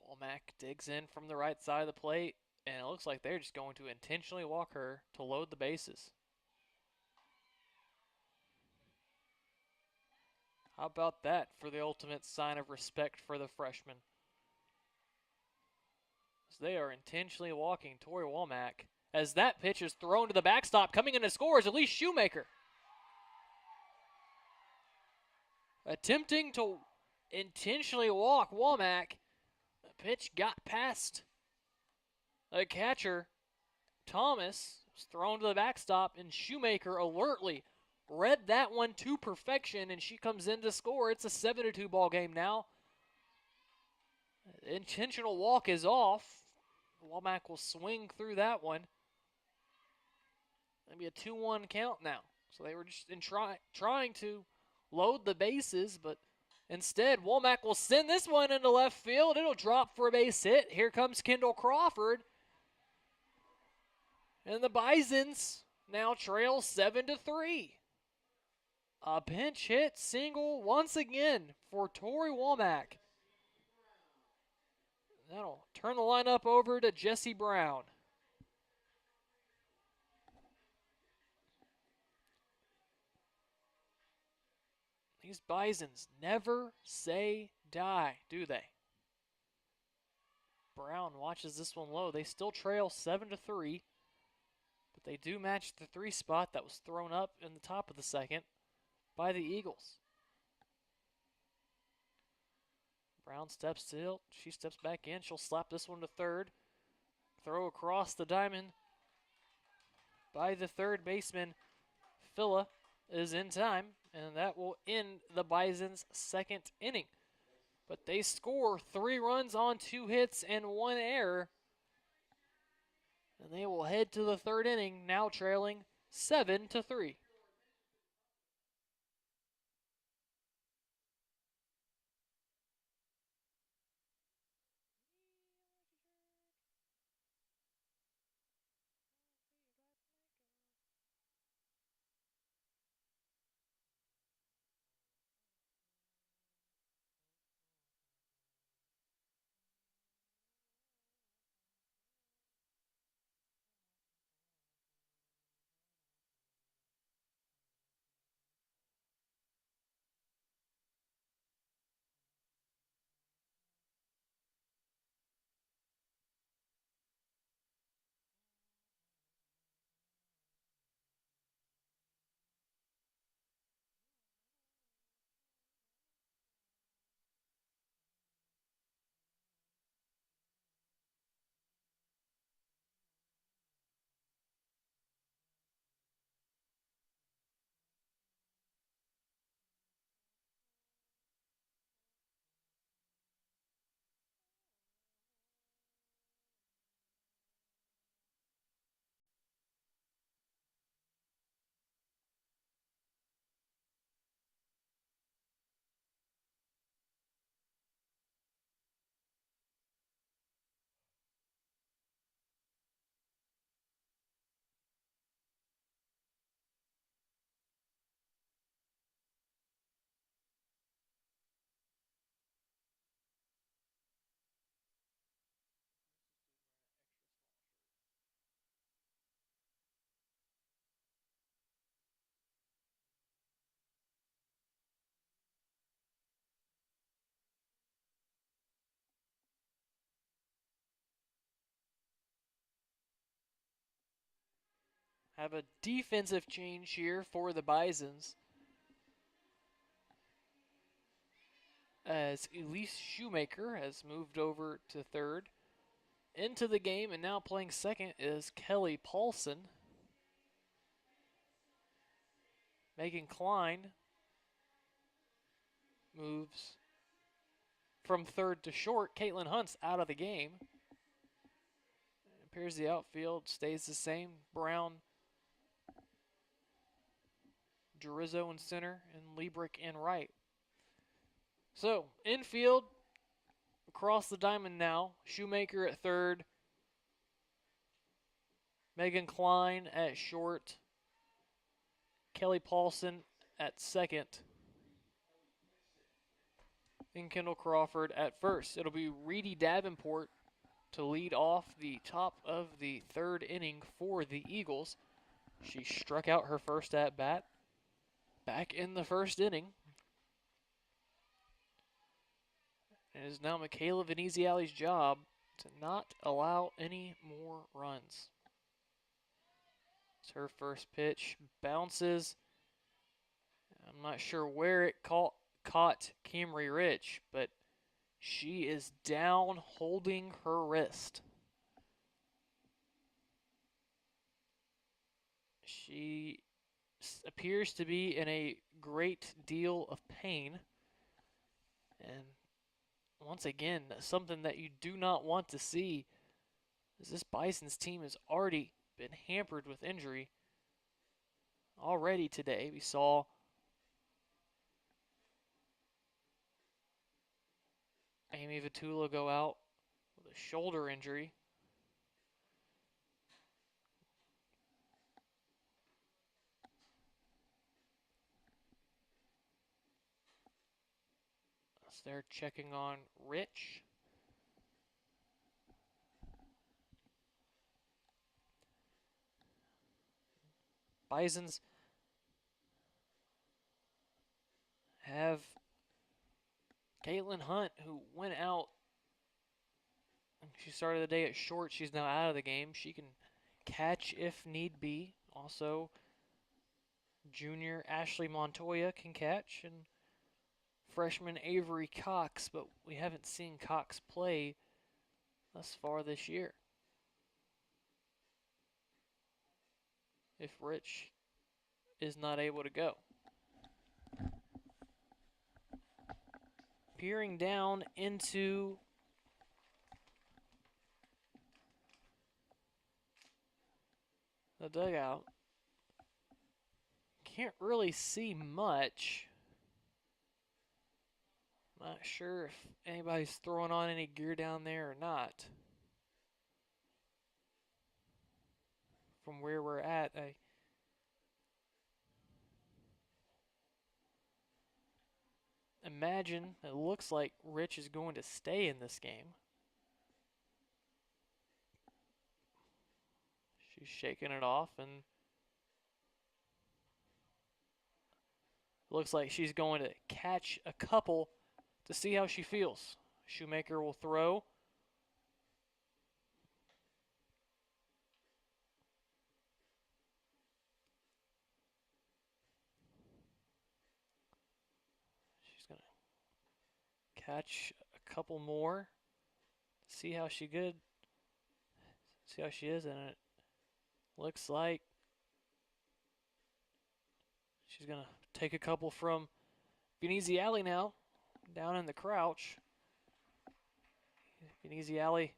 Womack digs in from the right side of the plate, and it looks like they're just going to intentionally walk her to load the bases. How about that for the ultimate sign of respect for the freshman? As they are intentionally walking Tori Womack. As that pitch is thrown to the backstop, coming in to score is Elise Shoemaker. Attempting to intentionally walk Womack. The pitch got past the catcher. Thomas was thrown to the backstop, and Shoemaker alertly read that one to perfection, and she comes in to score. It's a 7-2 ball game now. The intentional walk is off. Womack will swing through that one. Maybe a 2-1 count now. So they were just trying to load the bases, but instead, Womack will send this one into left field. It'll drop for a base hit. Here comes Kendall Crawford. And the Bisons now trail 7-3. A pinch hit single once again for Tori Womack. That'll turn the lineup over to Jesse Brown. These Bisons never say die, do they? Brown watches this one low. They still trail 7-3, but they do match the 3 spot that was thrown up in the top of the second by the Eagles. Brown steps still. She steps back in. She'll slap this one to third. Throw across the diamond by the third baseman. Phila is in time, and that will end the Bisons' second inning. But they score 3 runs on 2 hits and 1 error. And they will head to the third inning, now trailing 7-3. Have a defensive change here for the Bisons, as Elise Shoemaker has moved over to third. Into the game and now playing second is Kelly Paulson. Megan Klein moves from third to short. Caitlin Hunt's out of the game. It appears the outfield stays the same. Brown, Drizzo in center, and Liebrick in right. So, infield, across the diamond now. Shoemaker at third. Megan Klein at short. Kelly Paulson at second. And Kendall Crawford at first. It'll be Reedy Davenport to lead off the top of the third inning for the Eagles. She struck out her first at bat back in the first inning. It is now Michaela Veneziali's job to not allow any more runs. It's her first pitch, bounces. I'm not sure where it caught Camry Rich, but she is down holding her wrist. She appears to be in a great deal of pain. And once again, something that you do not want to see is this Bison's team has already been hampered with injury. Already today, we saw Amy Vitula go out with a shoulder injury. So they're checking on Rich. Bisons have Caitlin Hunt, who went out. She started the day at short. She's now out of the game. She can catch if need be. Also, junior Ashley Montoya can catch, and freshman Avery Cox, but we haven't seen Cox play thus far this year. If Rich is not able to go. Peering down into the dugout. Can't really see much. Not sure if anybody's throwing on any gear down there or not. From where we're at, I imagine it looks like Rich is going to stay in this game. She's shaking it off, and looks like she's going to catch a couple to see how she feels. Shoemaker will throw. She's going to catch a couple more. See how she good. See how she is, and it looks like she's going to take a couple from Veneziale now, down in the crouch. Veneziale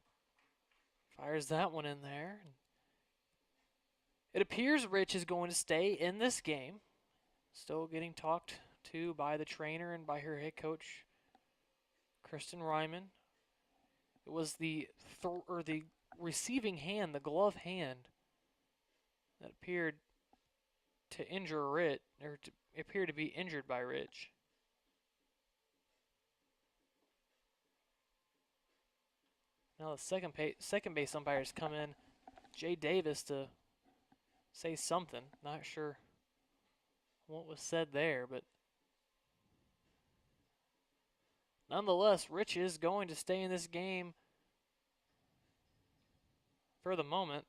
fires that one in there. It appears Rich is going to stay in this game. Still getting talked to by the trainer and by her head coach, Kristen Ryman. It was the receiving hand, the glove hand, that appeared to injure Rich, or to appear to be injured by Rich. Now the second base umpires come in, Jay Davis, to say something. Not sure what was said there, but nonetheless, Rich is going to stay in this game for the moment.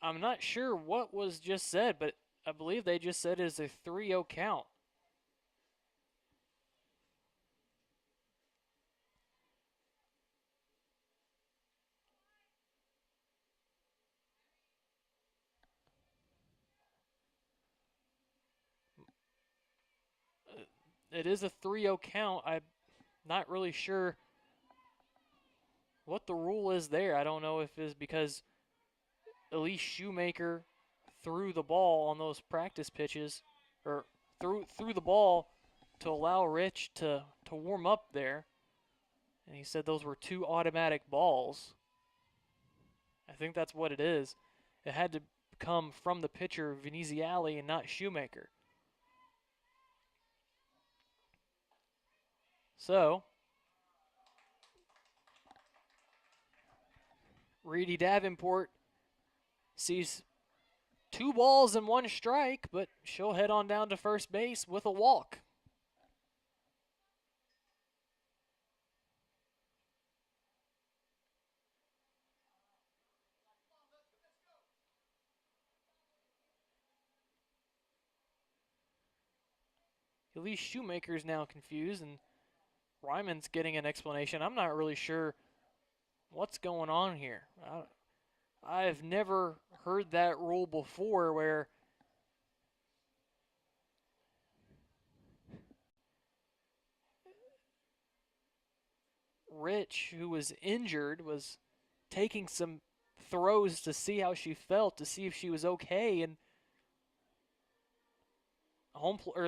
I'm not sure what was just said, but I believe they just said it's a 3-0 count. It is a 3-0 count. I'm not really sure what the rule is there. I don't know if it's because Elise Shoemaker threw the ball on those practice pitches, or threw the ball to allow Rich to warm up there. And he said those were 2 automatic balls. I think that's what it is. It had to come from the pitcher, Veneziale, and not Shoemaker. So, Reedy Davenport sees 2 balls and 1 strike, but she'll head on down to first base with a walk. Elise Shoemaker is now confused, and Ryman's getting an explanation. I'm not really sure what's going on here. I've never heard that rule before where Rich, who was injured, was taking some throws to see how she felt, to see if she was okay, and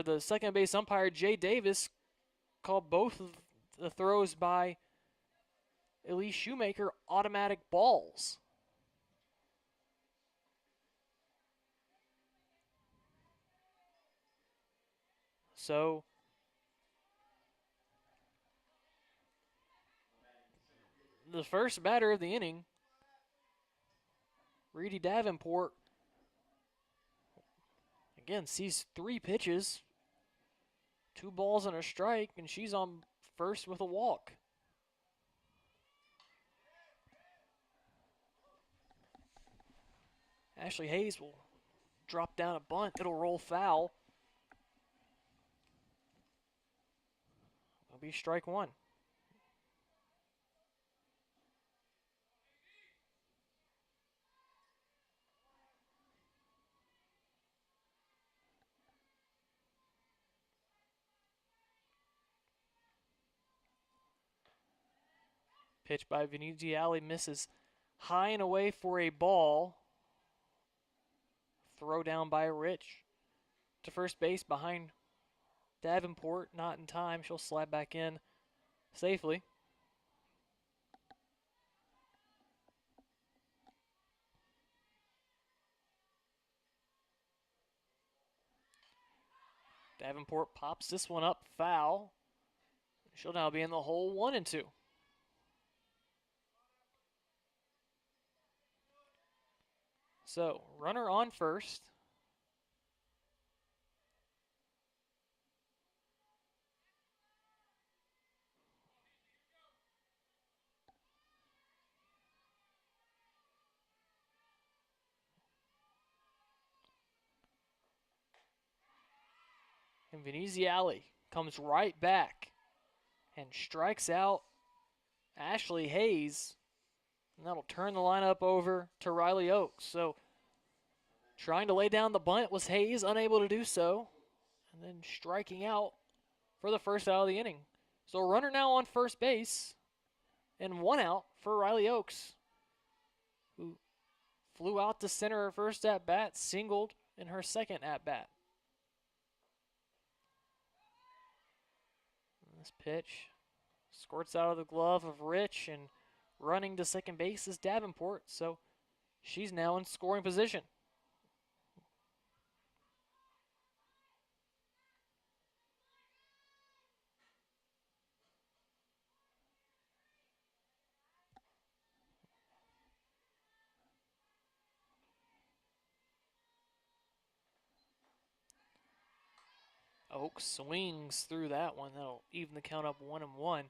the second base umpire Jay Davis called both of the throws by Elise Shoemaker automatic balls. So the first batter of the inning, Reedy Davenport, again sees 3 pitches, 2 balls and a strike, and she's on first with a walk. Ashley Hayes will drop down a bunt. It'll roll foul. It'll be strike 1. Pitch by Veneziale misses high and away for a ball. Throw down by Rich to first base behind Davenport. Not in time. She'll slide back in safely. Davenport pops this one up foul. She'll now be in the hole 1-2. So, runner on first. And Veneziale comes right back and strikes out Ashley Hayes. And that'll turn the lineup over to Riley Oakes. So trying to lay down the bunt was Hayes, unable to do so. And then striking out for the first out of the inning. So a runner now on first base and 1 out for Riley Oakes, who flew out to center her first at-bat, singled in her second at-bat. This pitch squirts out of the glove of Rich, and running to second base is Davenport, so she's now in scoring position. Oakes swings through that one. That'll even the count up 1-1.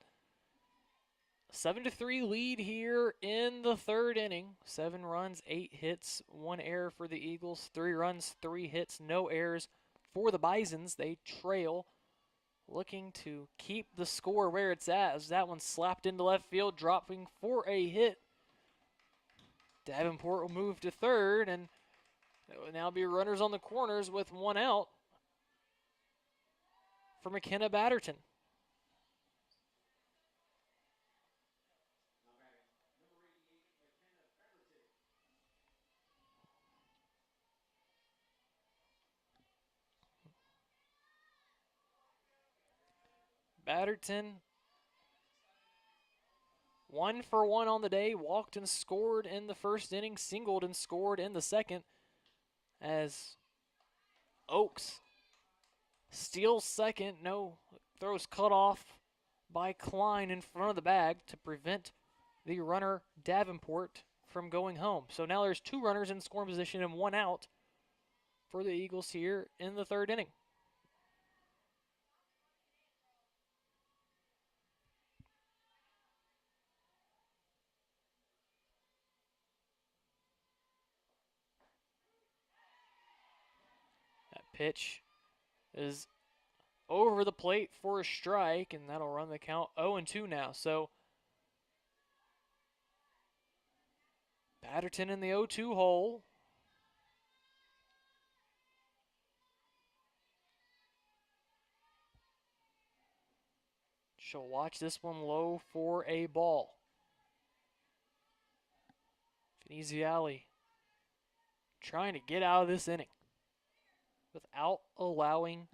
7-3 lead here in the third inning. 7 runs, 8 hits, 1 error for the Eagles. 3 runs, 3 hits, no errors for the Bisons. They trail, looking to keep the score where it's at as that one slapped into left field, dropping for a hit. Davenport will move to third, and it will now be runners on the corners with 1 out for McKenna Batterton. Batterton 1 for 1 on the day, walked and scored in the first inning, singled and scored in the second, as Oakes steals second. No, throws cut off by Klein in front of the bag to prevent the runner Davenport from going home. So now there's 2 runners in scoring position and 1 out for the Eagles here in the third inning. That pitch is over the plate for a strike, and that'll run the count 0-2 now. So Batterton in the 0-2 hole. She'll watch this one low for a ball. Veneziale trying to get out of this inning without allowing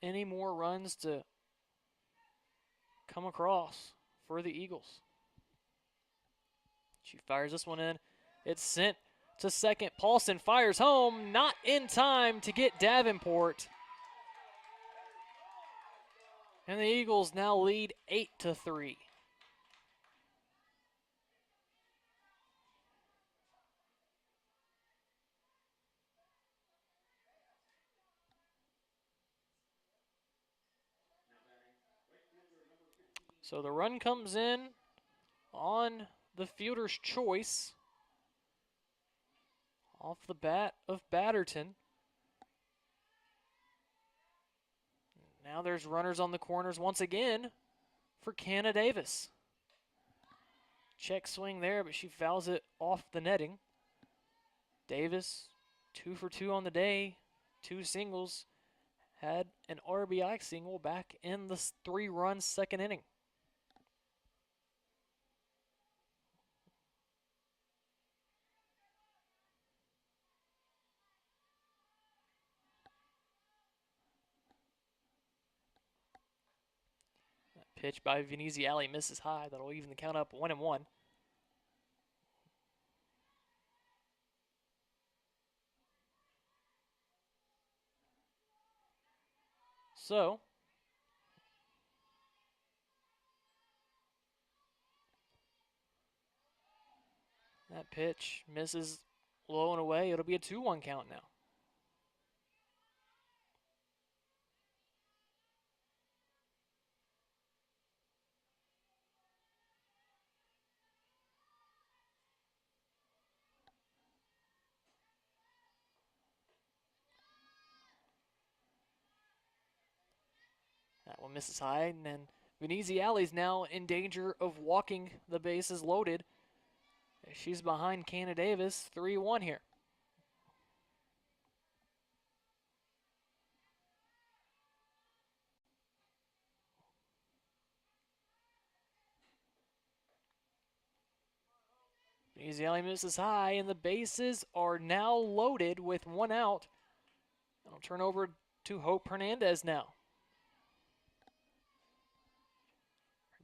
any more runs to come across for the Eagles. She fires this one in. It's sent to second. Paulson fires home, not in time to get Davenport. And the Eagles now lead 8-3. So the run comes in on the fielder's choice off the bat of Batterton. Now there's runners on the corners once again for Canna Davis. Check swing there, but she fouls it off the netting. Davis, 2 for 2 on the day, 2 singles, had an RBI single back in the 3-run second inning. That pitch by Veneziale misses high. That'll even the count up 1-1. So, that pitch misses low and away. It'll be a 2-1 count now. That one misses high, and then Veneziale's now in danger of walking the bases loaded. She's behind Canna Davis, 3-1 here. Veneziale misses high, and the bases are now loaded with 1 out. I'll turn over to Hope Hernandez now.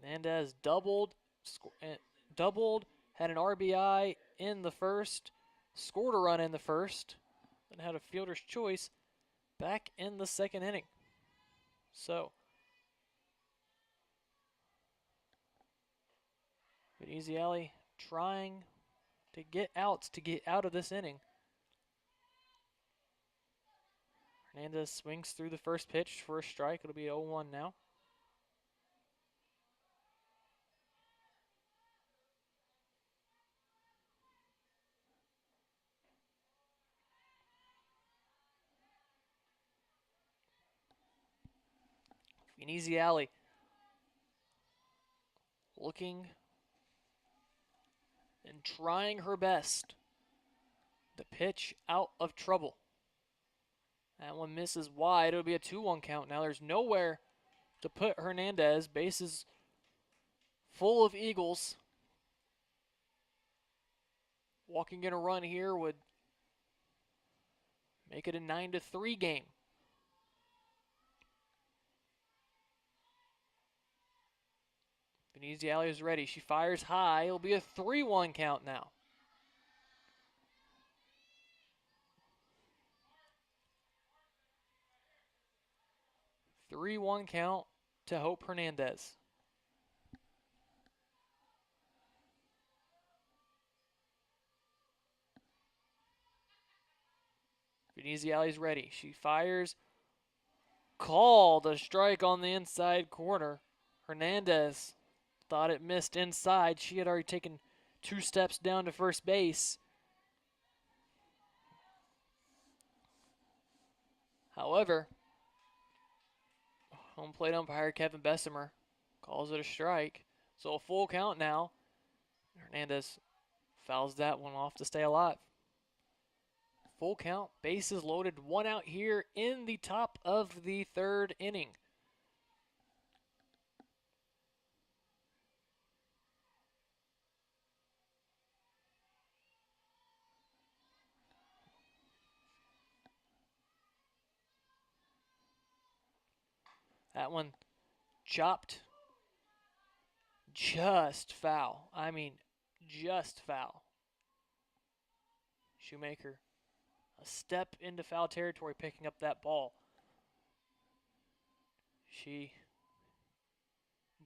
Hernandez doubled, had an RBI in the first, scored a run in the first, and had a fielder's choice back in the second inning. So, Veneziale trying to get outs to get out of this inning. Hernandez swings through the first pitch for a strike. It'll be 0-1 now. Veneziale looking and trying her best to pitch out of trouble. That one misses wide. It'll be a 2-1 count. Now there's nowhere to put Hernandez. Bases full of Eagles. Walking in a run here would make it a 9-3 game. Veneziale is ready. She fires high. It'll be a 3-1 count now. Three-one count to Hope Hernandez. Veneziale's ready. She fires. Called a strike on the inside corner. Hernandez thought it missed inside. She had already taken 2 steps down to first base. However, Home plate umpire Kevin Bessemer calls it a strike. So a full count now. Hernandez fouls that one off to stay alive. Full count, bases loaded, 1 out here in the top of the 3rd inning. That one chopped, just foul. I mean, just foul. Shoemaker, a step into foul territory picking up that ball. She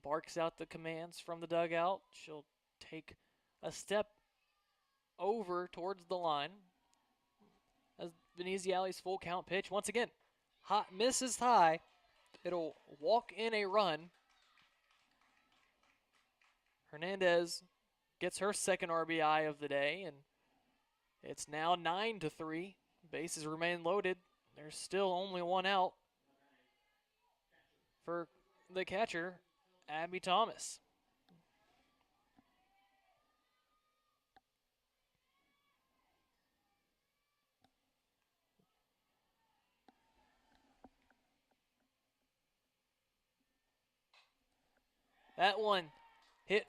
barks out the commands from the dugout. She'll take a step over towards the line. As Veneziali's full count pitch, once again, hot misses high. It'll walk in a run. Hernandez gets her 2nd RBI of the day, and it's now 9-3. Bases remain loaded. There's still only 1 out for the catcher, Abby Thomas. That one hit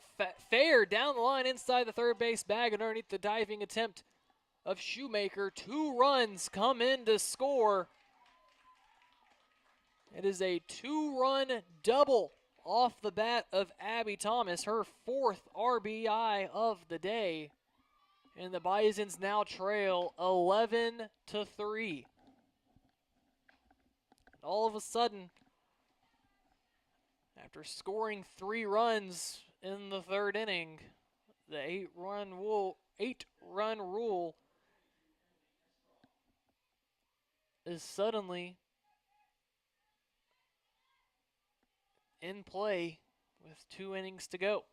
fair down the line inside the 3rd base bag underneath the diving attempt of Shoemaker. 2 runs come in to score. It is a 2-run double off the bat of Abby Thomas, her 4th RBI of the day. And the Bisons now trail 11-3. All of a sudden, after scoring 3 runs in the 3rd inning, the 8-run rule is suddenly in play with 2 innings to go.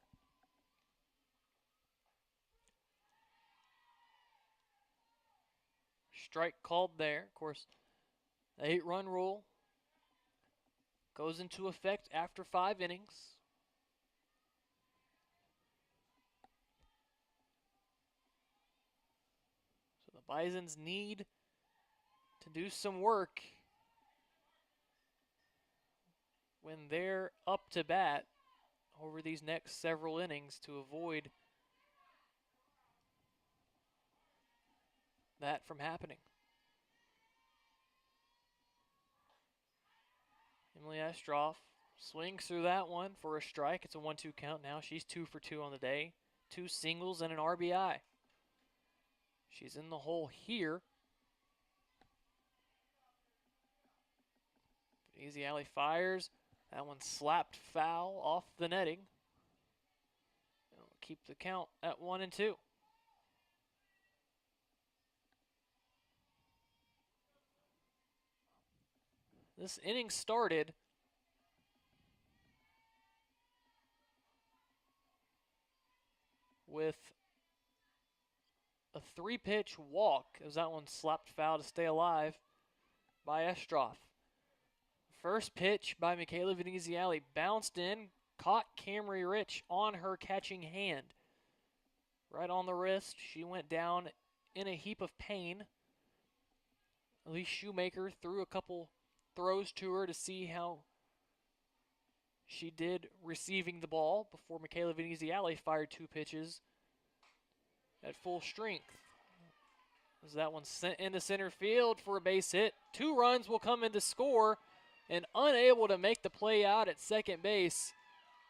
Strike called there. Of course, the 8-run rule goes into effect after 5 innings. So the Bisons need to do some work when they're up to bat over these next several innings to avoid that from happening. Emily Estroff swings through that one for a strike. It's a 1-2 count now. She's 2 for 2 on the day. 2 singles and an RBI. She's in the hole here. Easy Alley fires. That one slapped foul off the netting. It'll keep the count at 1-2. This inning started with a 3-pitch walk, as that one slapped foul to stay alive by Estroff. First pitch by Michaela Veneziali bounced in, caught Camry Rich on her catching hand. Right on the wrist, she went down in a heap of pain. Elise Shoemaker threw a couple throws to her to see how she did receiving the ball before Michaela Veneziali fired 2 pitches at full strength. As that one sent into center field for a base hit. 2 runs will come in to score, and unable to make the play out at second base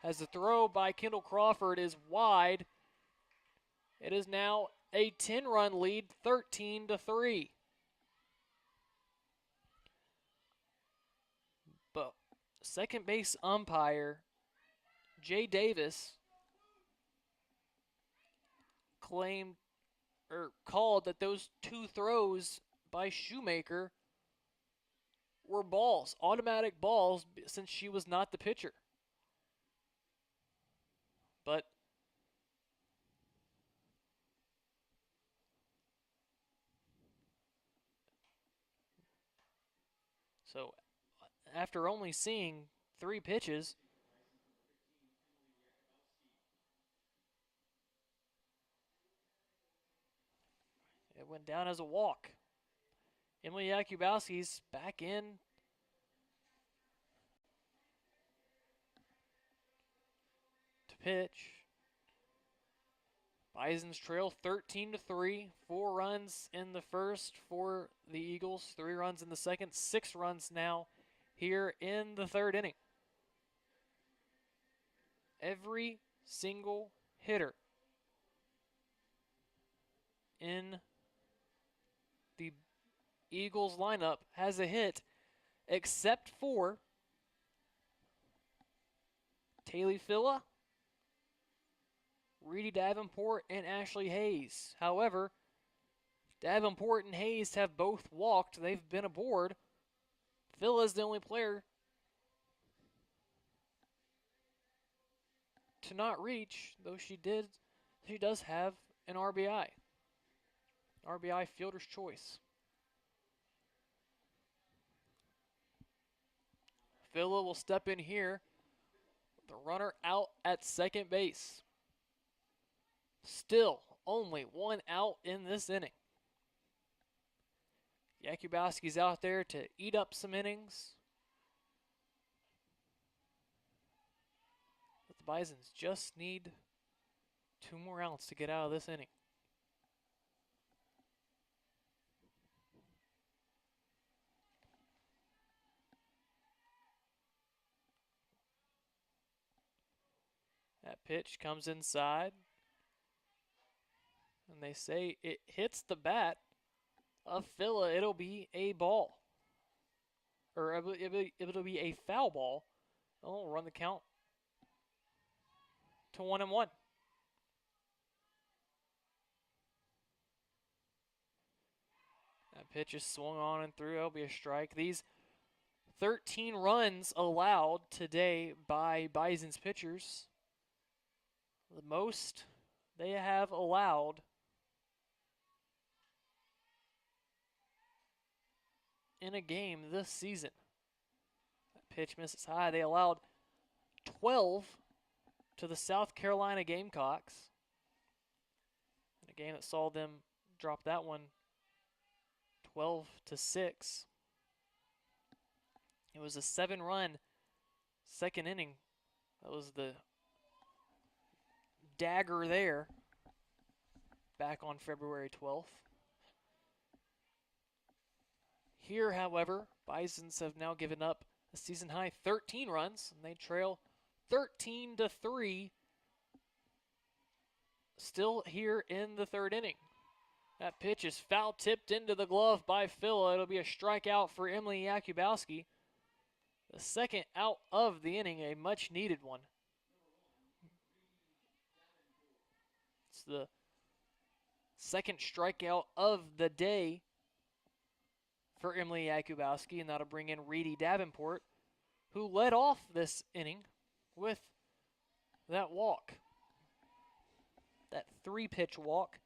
as the throw by Kendall Crawford is wide. It is now a 10-run lead, 13-3. But second base umpire Jay Davis called that those 2 throws by Shoemaker were balls, automatic balls, since she was not the pitcher. But so after only seeing 3 pitches. It went down as a walk. Emily Yakubowski's back in to pitch. Bisons trail 13-3. 4 runs in the first for the Eagles. 3 runs in the second. 6 runs now here in the third inning. Every single hitter in the Eagles lineup has a hit except for Taylor Filla, Reedy Davenport, and Ashley Hayes. However, Davenport and Hayes have both walked. They've been aboard. Filla is the only player to not reach, though she does have an RBI. RBI fielder's choice. Filla will step in here. The runner out at second base. Still only 1 out in this inning. Yakubowski's out there to eat up some innings. But the Bisons just need 2 more outs to get out of this inning. That pitch comes inside. And they say it hits the bat of Filla. It'll be a ball. Or it'll be a foul ball. Oh, we'll run the count to 1-1. That pitch is swung on and through. It'll be a strike. These 13 runs allowed today by Bison's pitchers. The most they have allowed in a game this season. That pitch misses high. They allowed 12 to the South Carolina Gamecocks. In a game that saw them drop that one 12-6. It was a 7-run second inning. That was the dagger there back on February 12th. Here, however, Bisons have now given up a season-high 13 runs, and they trail 13-3 still here in the third inning. That pitch is foul-tipped into the glove by Filla. It'll be a strikeout for Emily Yakubowski. The second out of the inning, a much-needed one. It's the second strikeout of the day for Emily Yakubowski, and that'll bring in Reedy Davenport, who led off this inning with that walk. That 3-pitch walk.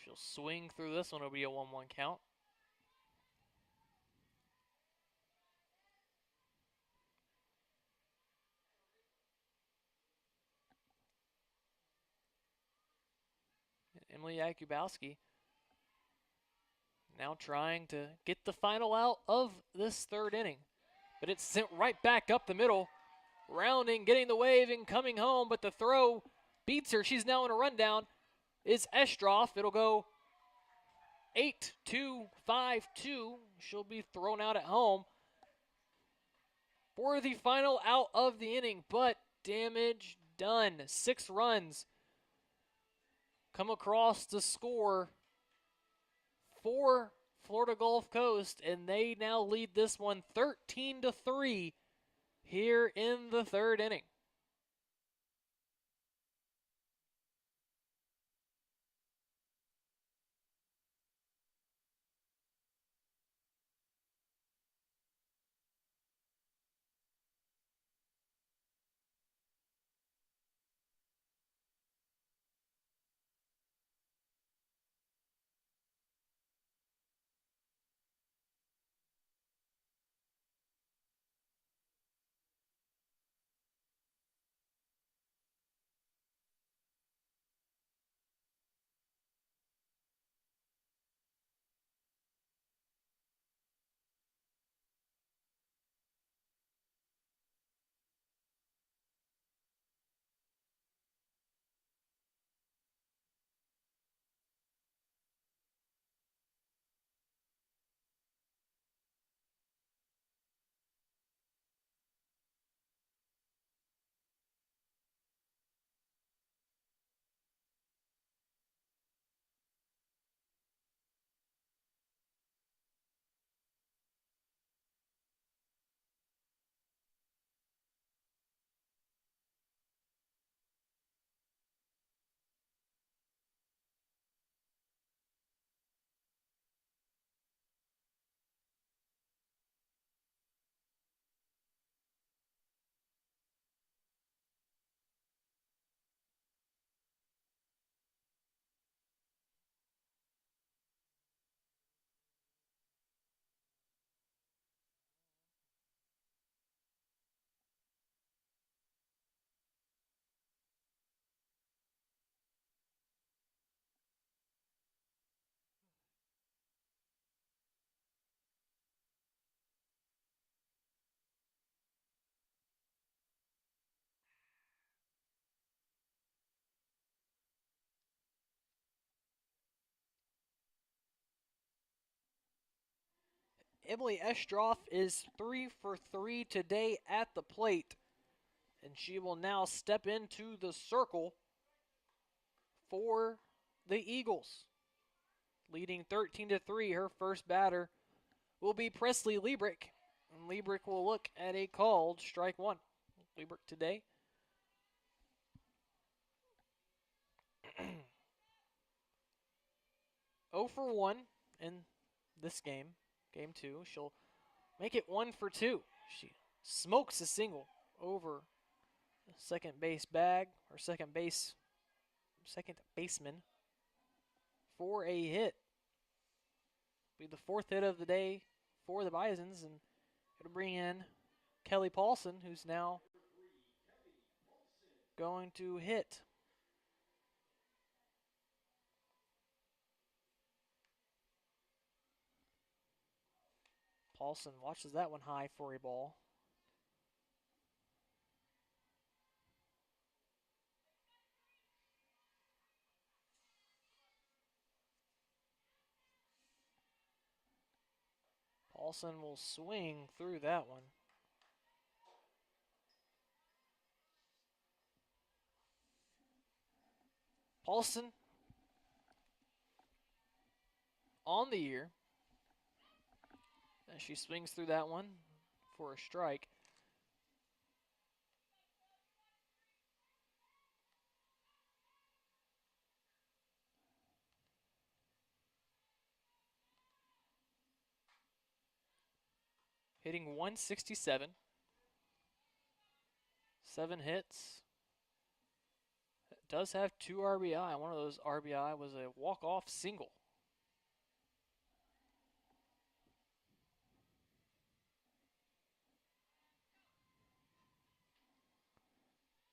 She'll swing through this one. It'll be a 1-1 count. Emily Yakubowski now trying to get the final out of this third inning. But it's sent right back up the middle. Rounding, getting the wave and coming home, but the throw beats her. She's now in a rundown. Is Estroff. It'll go 8-2, 5-2. She'll be thrown out at home for the final out of the inning, but damage done. 6 runs come across to score for Florida Gulf Coast, and they now lead this one 13-3 here in the third inning. Emily Estroff is 3 for 3 today at the plate. And she will now step into the circle for the Eagles. Leading 13-3, her first batter will be Presley Liebrick. And Liebrick will look at a called strike one. Liebrick today. Oh for 1 in this game, game 2. She'll make it 1 for 2. She smokes a single over the second base bag, or second baseman for a hit. Be the 4th hit of the day for the Bisons, and it'll bring in Kelly Paulson, who's now going to hit. Paulson watches that one high for a ball. Paulson will swing through that one. Paulson on the year. As she swings through that one for a strike. Hitting 167. 7 hits. Does have 2 RBI. One of those RBI was a walk-off single.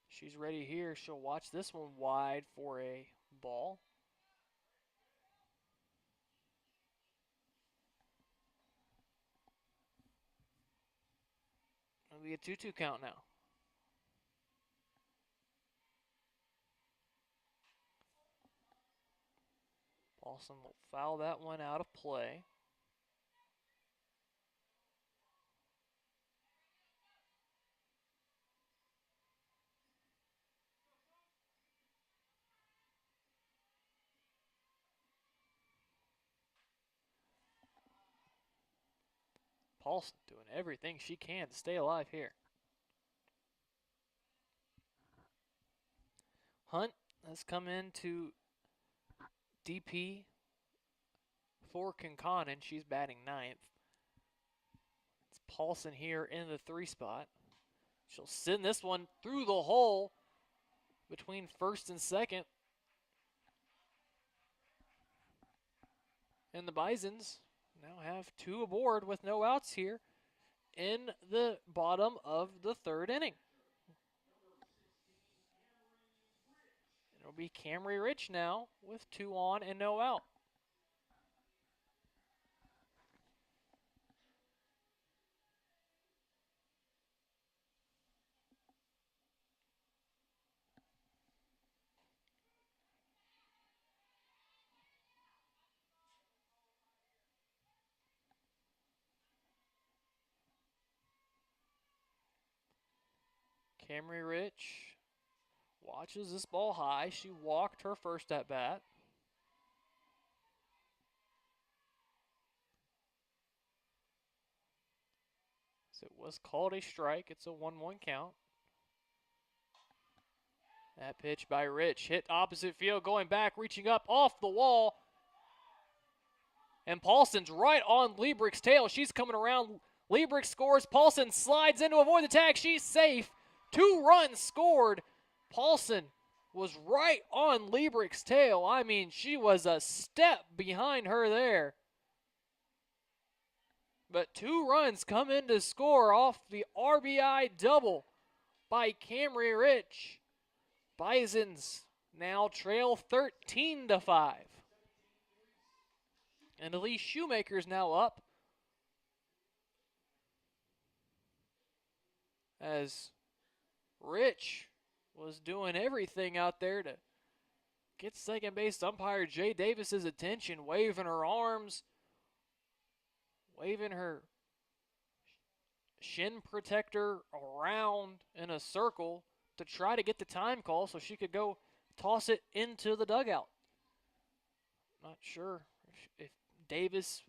She's ready here. She'll watch this one wide for a ball. It'll be a 2-2 count now. Paulson will foul that one out of play. Paulson doing everything she can to stay alive here. Hunt has come into DP for Conconin. She's batting 9th. It's Paulson here in the 3 spot. She'll send this one through the hole between first and second. And the Bisons now have 2 aboard with no outs here in the bottom of the 3rd inning. It'll be Camry Rich now with 2 on and no out. Camry Rich watches this ball high. She walked her first at bat. So it was called a strike. It's a 1-1 count. That pitch by Rich hit opposite field, going back, reaching up off the wall. And Paulson's right on Liebrick's tail. She's coming around. Liebrick scores. Paulson slides in to avoid the tag. She's safe. 2 runs scored. Paulson was right on Liebrick's tail. I mean, she was a step behind her there. But 2 runs come in to score off the RBI double by Camry Rich. Bisons now trail 13-5. And Elise Shoemaker's now up, as Rich was doing everything out there to get second base umpire Jay Davis's attention, waving her arms, waving her shin protector around in a circle to try to get the time call so she could go toss it into the dugout. Not sure if Davis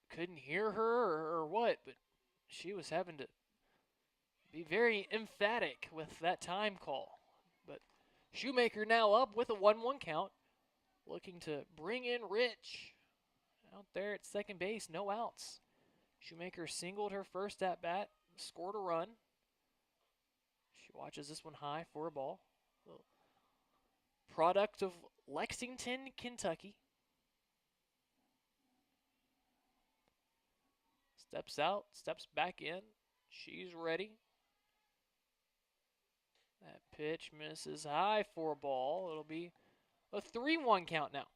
couldn't hear her or what, but she was having to be very emphatic with that time call. But Shoemaker now up with a 1-1 count, looking to bring in Rich out there at second base, no outs. Shoemaker singled her first at bat, scored a run. She watches this one high for a ball. Product of Lexington, Kentucky. Steps out, steps back in. She's ready. That pitch misses high for a ball. It'll be a 3-1 count now.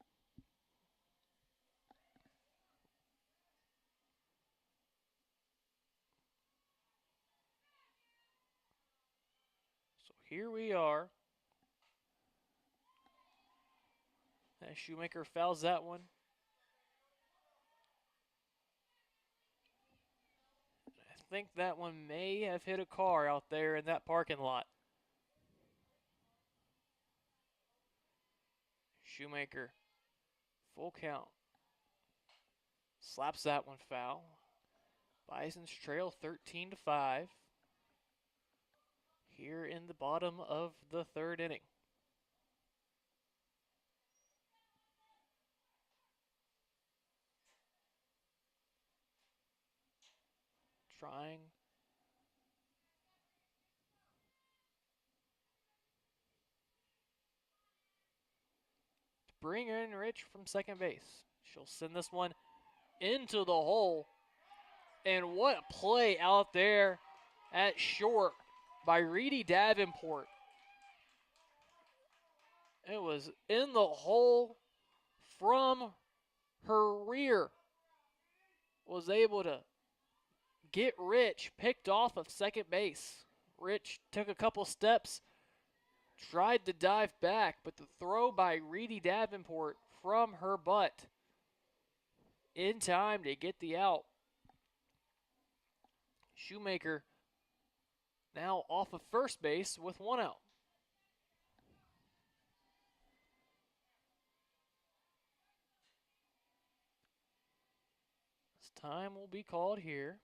So here we are. As Shoemaker fouls that one. I think that one may have hit a car out there in that parking lot. Shoemaker, full count. Slaps that one foul. Bisons trail 13-5 here in the bottom of the third inning. Trying to bring in Rich from second base. She'll send this one into the hole. And what a play out there at short by Reedy Davenport. It was in the hole from her rear. Was able to get Rich picked off of second base. Rich took a couple steps, tried to dive back, but the throw by Reedy Davenport from her butt in time to get the out. Shoemaker now off of first base with one out. This time will be called here.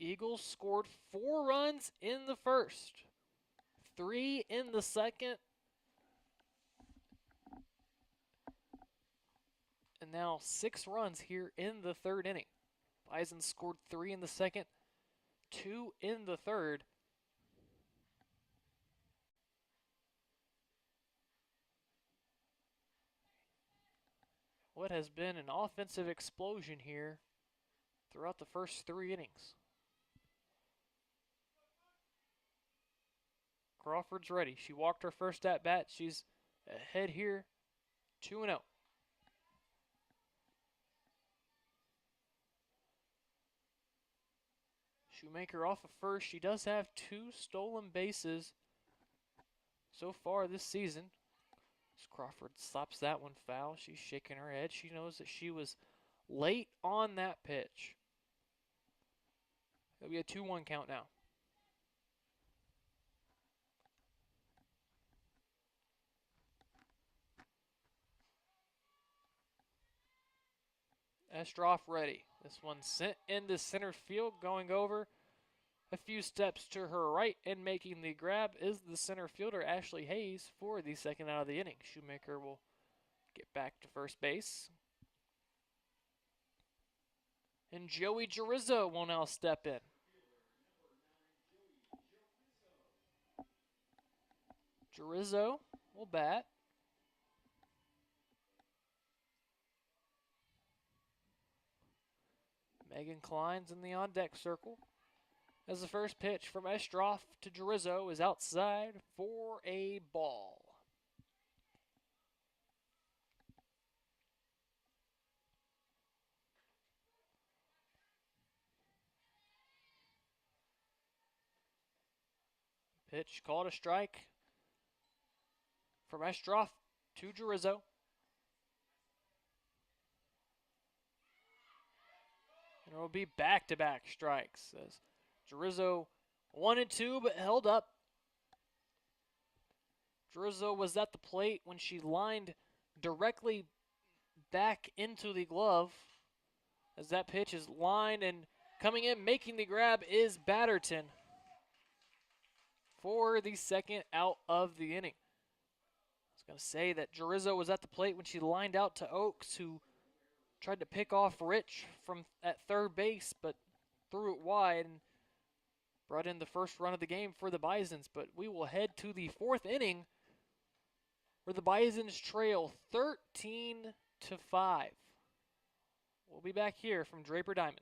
Eagles scored 4 runs in the first, 3 in the second, and now 6 runs here in the third inning. Bisons scored 3 in the second, 2 in the third. What has been an offensive explosion here throughout the first 3 innings. Crawford's ready. She walked her first at bat. She's ahead here, 2-0. Shoemaker off of first. She does have 2 stolen bases so far this season. As Crawford slaps that one foul. She's shaking her head. She knows that she was late on that pitch. It'll be a 2-1 count now. Estroff ready. This one sent into center field, going over a few steps to her right and making the grab is the center fielder Ashley Hayes for the second out of the inning. Shoemaker will get back to first base. And Joey Gerizzo will now step in. Gerizzo will bat. Megan Klein's in the on-deck circle. As the first pitch from Estroff to Gerizzo is outside for a ball. Pitch called a strike from Estroff to Jerizo. And it will be back-to-back strikes as Jerizo 1 and 2, but held up. Jerizo was at the plate when she lined directly back into the glove as that pitch is lined, and coming in making the grab is Batterton for the second out of the inning. I was going to say that Jerizo was at the plate when she lined out to Oaks, who tried to pick off Rich from at third base, but threw it wide and brought in the first run of the game for the Bisons. But we will head to the fourth inning, where the Bisons trail 13-5. We'll be back here from Draper Diamond.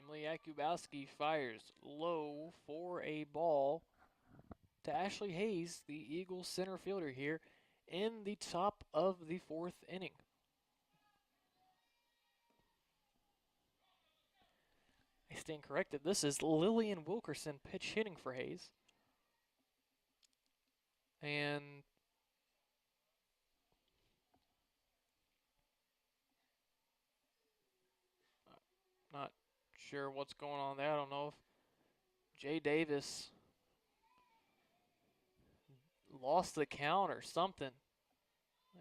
Emily Jakubowski fires low for a ball to Ashley Hayes, the Eagles center fielder here in the top of the fourth inning. I stand corrected. This is Lillian Wilkerson pitch hitting for Hayes. And not sure what's going on there. I don't know if Jay Davis lost the count or something.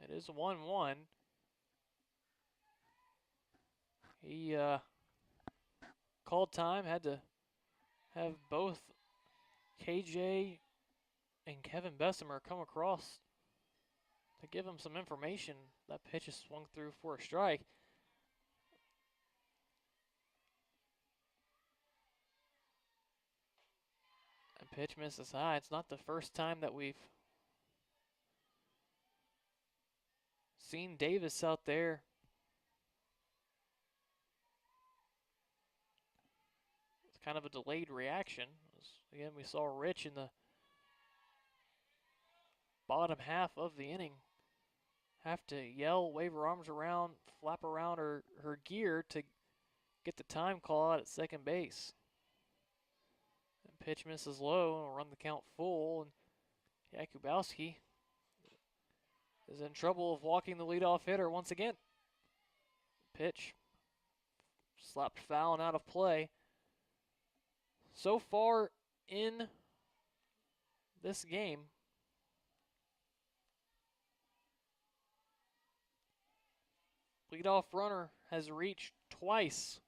It is 1-1. He called time, had to have both KJ and Kevin Bessemer come across to give him some information. That pitch is swung through for a strike. And pitch misses high. It's not the first time that we've seen Davis out there. It's kind of a delayed reaction. Again, we saw Rich in the bottom half of the inning have to yell, wave her arms around, flap around her gear to get the time call out at second base. And pitch misses low and will run the count full. And Jakubowski is in trouble of walking the leadoff hitter once again. Pitch slapped foul and out of play. So far in this game. Leadoff runner has reached twice.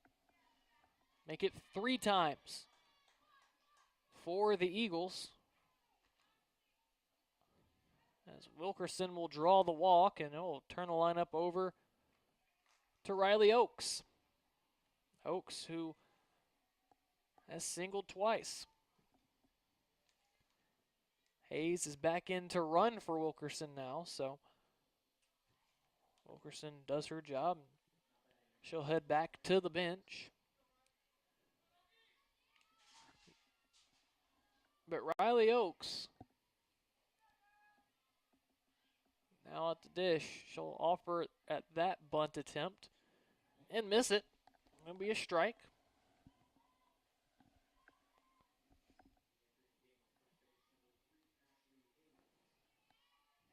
Make it 3 times for the Eagles. As Wilkerson will draw the walk, and it will turn the lineup over to Riley Oakes. Oakes, who has singled twice. Hayes is back in to run for Wilkerson now, so Wilkerson does her job. She'll head back to the bench. But Riley Oakes now at the dish. She'll offer at that bunt attempt and miss it. It'll be a strike.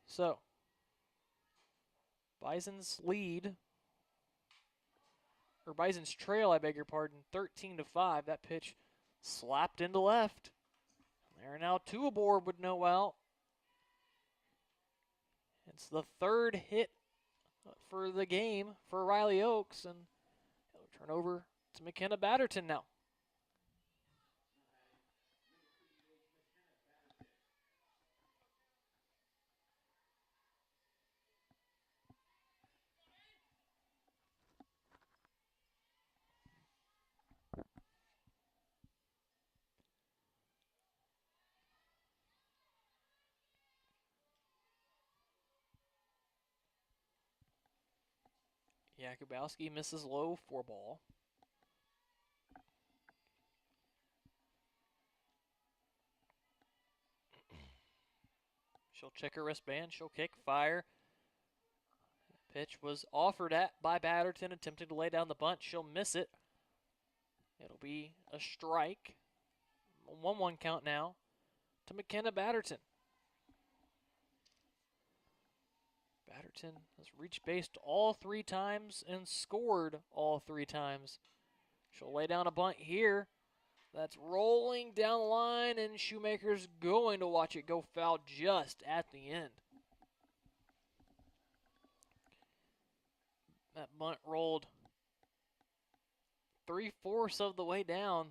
So, Bison's lead, or Bison's trail, I beg your pardon, 13-5. That pitch slapped into left. There are now 2 aboard with no out. It's the 3rd hit for the game for Riley Oakes, and it'll turn over to McKenna Batterton now. Jakubowski misses low for ball. She'll check her wristband. She'll kick, fire. Pitch was offered at by Batterton, attempting to lay down the bunt. She'll miss it. It'll be a strike. 1-1 count now to McKenna Batterton. Batterton has reached base all 3 times and scored all 3 times. She'll lay down a bunt here. That's rolling down the line, and Shoemaker's going to watch it go foul just at the end. That bunt rolled 3/4 of the way down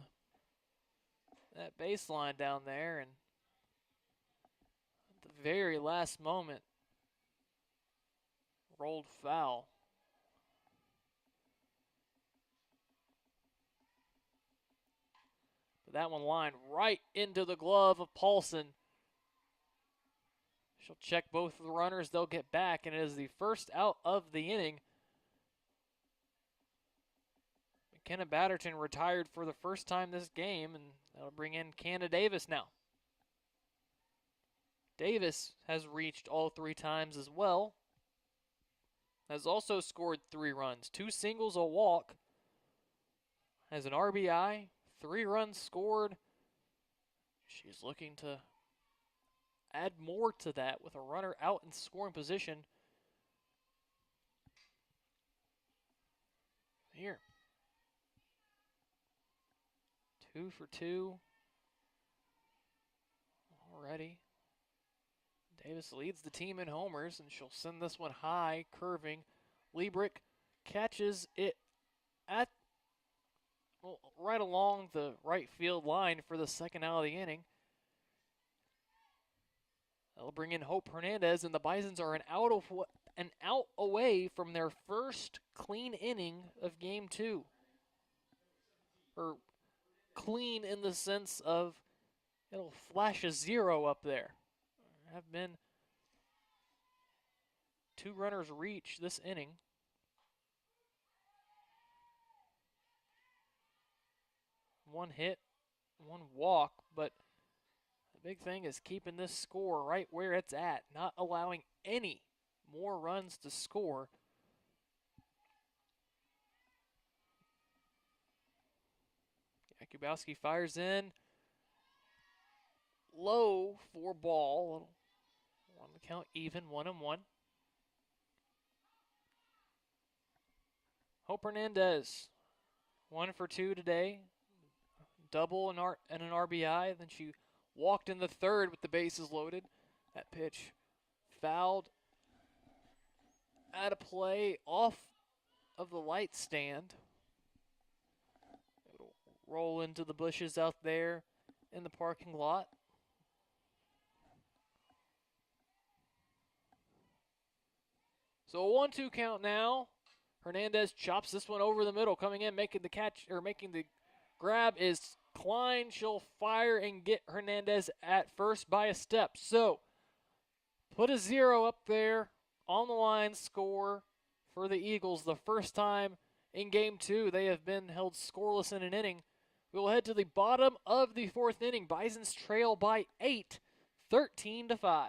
that baseline down there, and at the very last moment, rolled foul. But that one lined right into the glove of Paulson. She'll check both of the runners. They'll get back, and it is the first out of the inning. McKenna Batterton retired for the first time this game, and that'll bring in Canada Davis now. Davis has reached all 3 times as well. Has also scored 3 runs, 2 singles, a walk. Has an RBI, 3 runs scored. She's looking to add more to that with a runner out in scoring position. Here. 2 for 2 already. Davis leads the team in homers, and she'll send this one high, curving. Liebrick catches it at right along the right field line for the second out of the inning. That'll bring in Hope Hernandez, and the Bisons are an out away from their first clean inning of Game 2. Or clean in the sense of it'll flash a 0 up there. There have been 2 runners reach this inning. One hit, 1 walk, but the big thing is keeping this score right where it's at, not allowing any more runs to score. Jakubowski fires in. Low for ball. On the count even, 1-1. Hope Hernandez, 1 for 2 today. Double and an RBI. Then she walked in the third with the bases loaded. That pitch fouled out of play off of the light stand. It'll roll into the bushes out there in the parking lot. So a 1-2 count now. Hernandez chops this one over the middle. Coming in, making the catch, or making the grab is Klein. She'll fire and get Hernandez at first by a step. So put a 0 up there on the line score for the Eagles. The first time in game 2 they have been held scoreless in an inning. We will head to the bottom of the 4th inning. Bisons trail by 8, 13-5.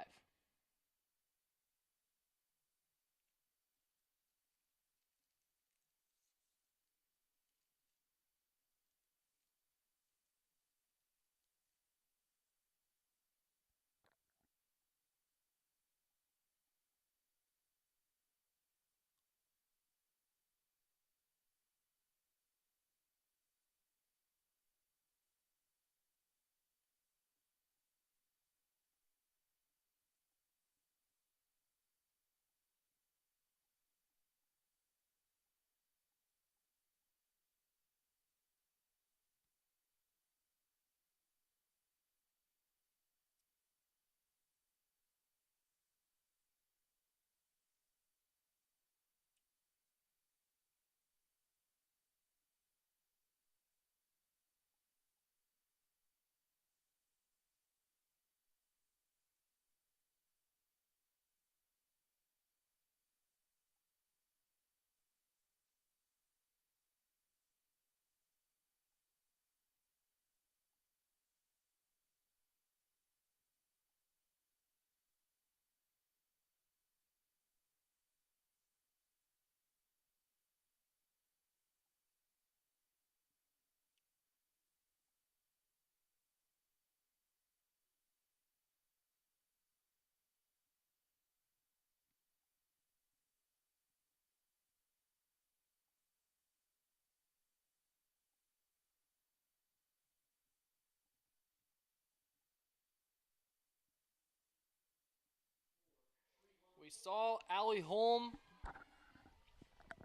We saw Allie Holm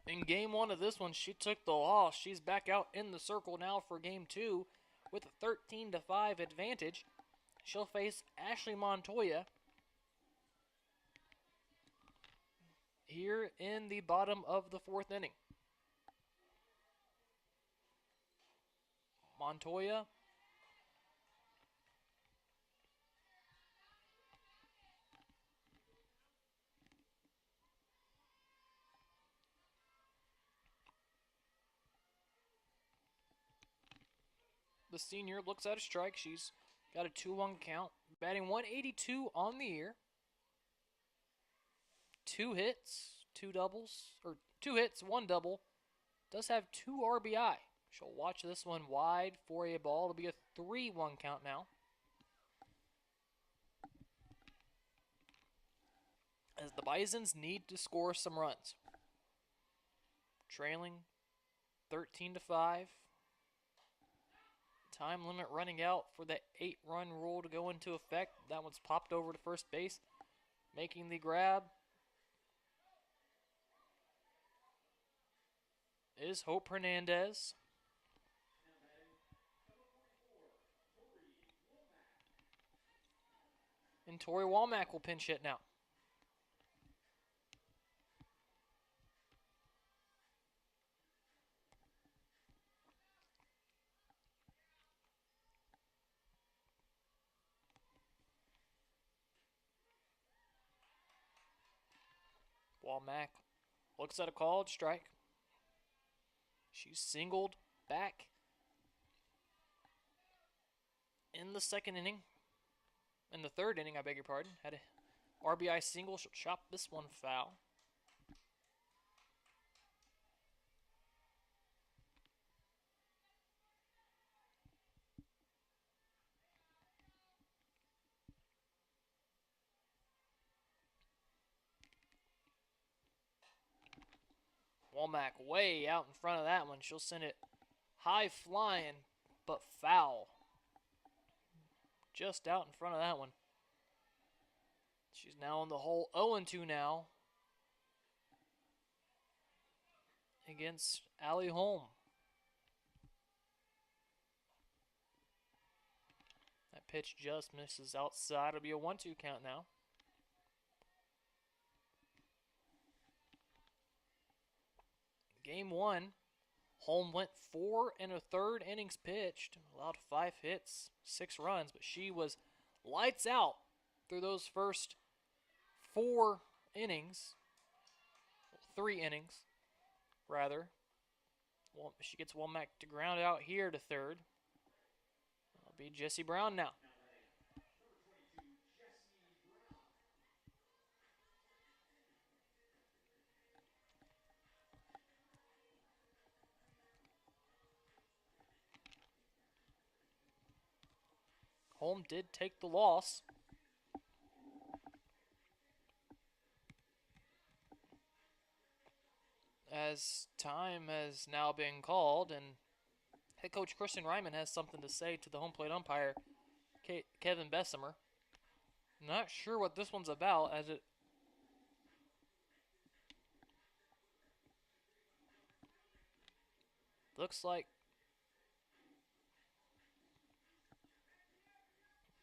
in game 1 of this one. She took the loss. She's back out in the circle now for game 2 with a 13-5 advantage. She'll face Ashley Montoya here in the bottom of the 4th inning. Montoya the senior looks at a strike. She's got a 2-1 count, batting 182 on the year. 2 hits, 2 doubles, or 2 hits, 1 double. Does have 2 RBI. She'll watch this one wide for a ball. It'll be a 3-1 count now. As the Bisons need to score some runs. Trailing 13-5. Time limit running out for the 8-run rule to go into effect. That one's popped over to first base. Making the grab is Hope Hernandez. And Tori Womack will pinch hit now. Womack looks at a called strike. She's singled back in the 2nd inning. In the 3rd inning, I beg your pardon. Had a RBI single. She'll chop this one foul. Womack way out in front of that one. She'll send it high flying, but foul. just out in front of that one. She's now in the hole 0-2 now against Allie Holm. That pitch just misses outside. It'll be a 1-2 count now. Game 1, Holm went 4 1/3 innings pitched, allowed 5 hits, 6 runs, but she was lights out through those first 4 innings, 3 innings, rather. Well, she gets Womack to ground out here to third. It'll be Jessie Brown now. Holm did take the loss. As time has now been called, and head coach Christian Ryman has something to say to the home plate umpire, Kevin Bessemer. Not sure what this one's about, as it looks like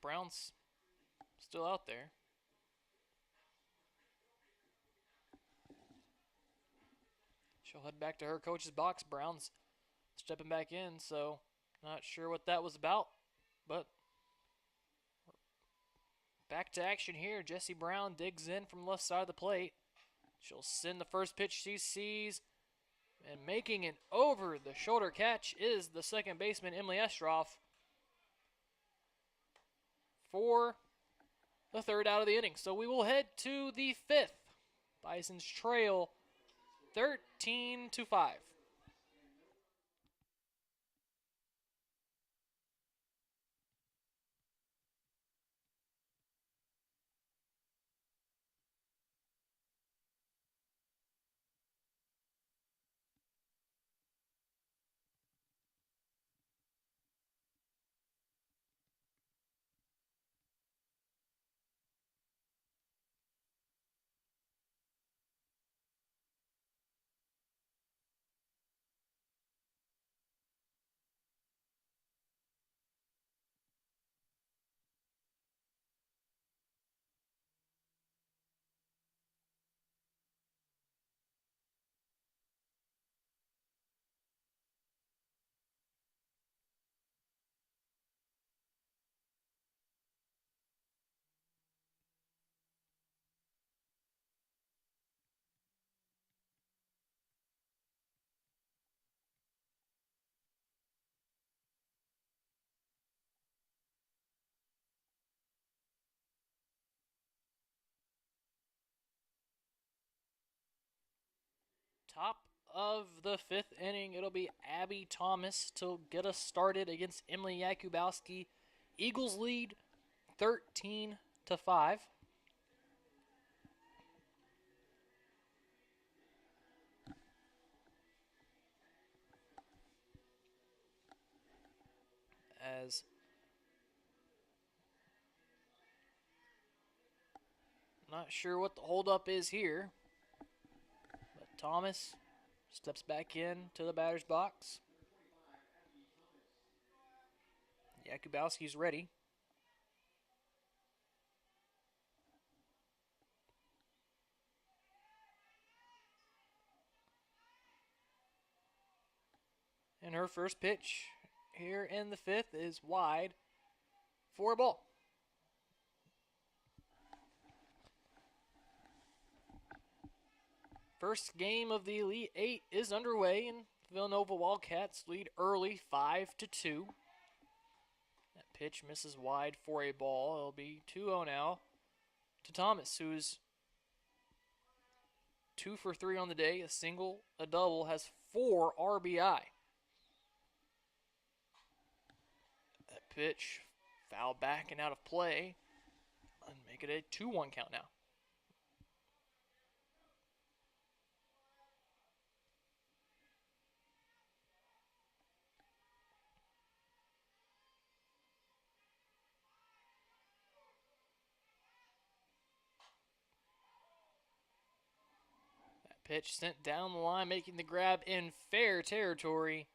Brown's still out there. She'll head back to her coach's box. Brown's stepping back in, so not sure what that was about, but back to action here. Jessie Brown digs in from the left side of the plate. She'll send the first pitch she sees, and making an over-the-shoulder catch is the second baseman, Emily Estroff, for the third out of the inning. So we will head to the fifth. Bisons trail 13-5. Top of the fifth inning, it'll be Abby Thomas to get us started against Emily Jakubowski. Eagles lead 13-5. As not sure what the holdup is here, but Thomas steps back in to the batter's box. Jakubowski's ready. And her first pitch here in the fifth is wide for a ball. First game of the Elite Eight is underway, and Villanova Wildcats lead early 5-2. That pitch misses wide for a ball. It'll be 2-0 now to Thomas, who's 2 for 3 on the day, a single, a double, has 4 RBI. That pitch fouled back and out of play, and make it a 2-1 count now. Pitch sent down the line, making the grab in fair territory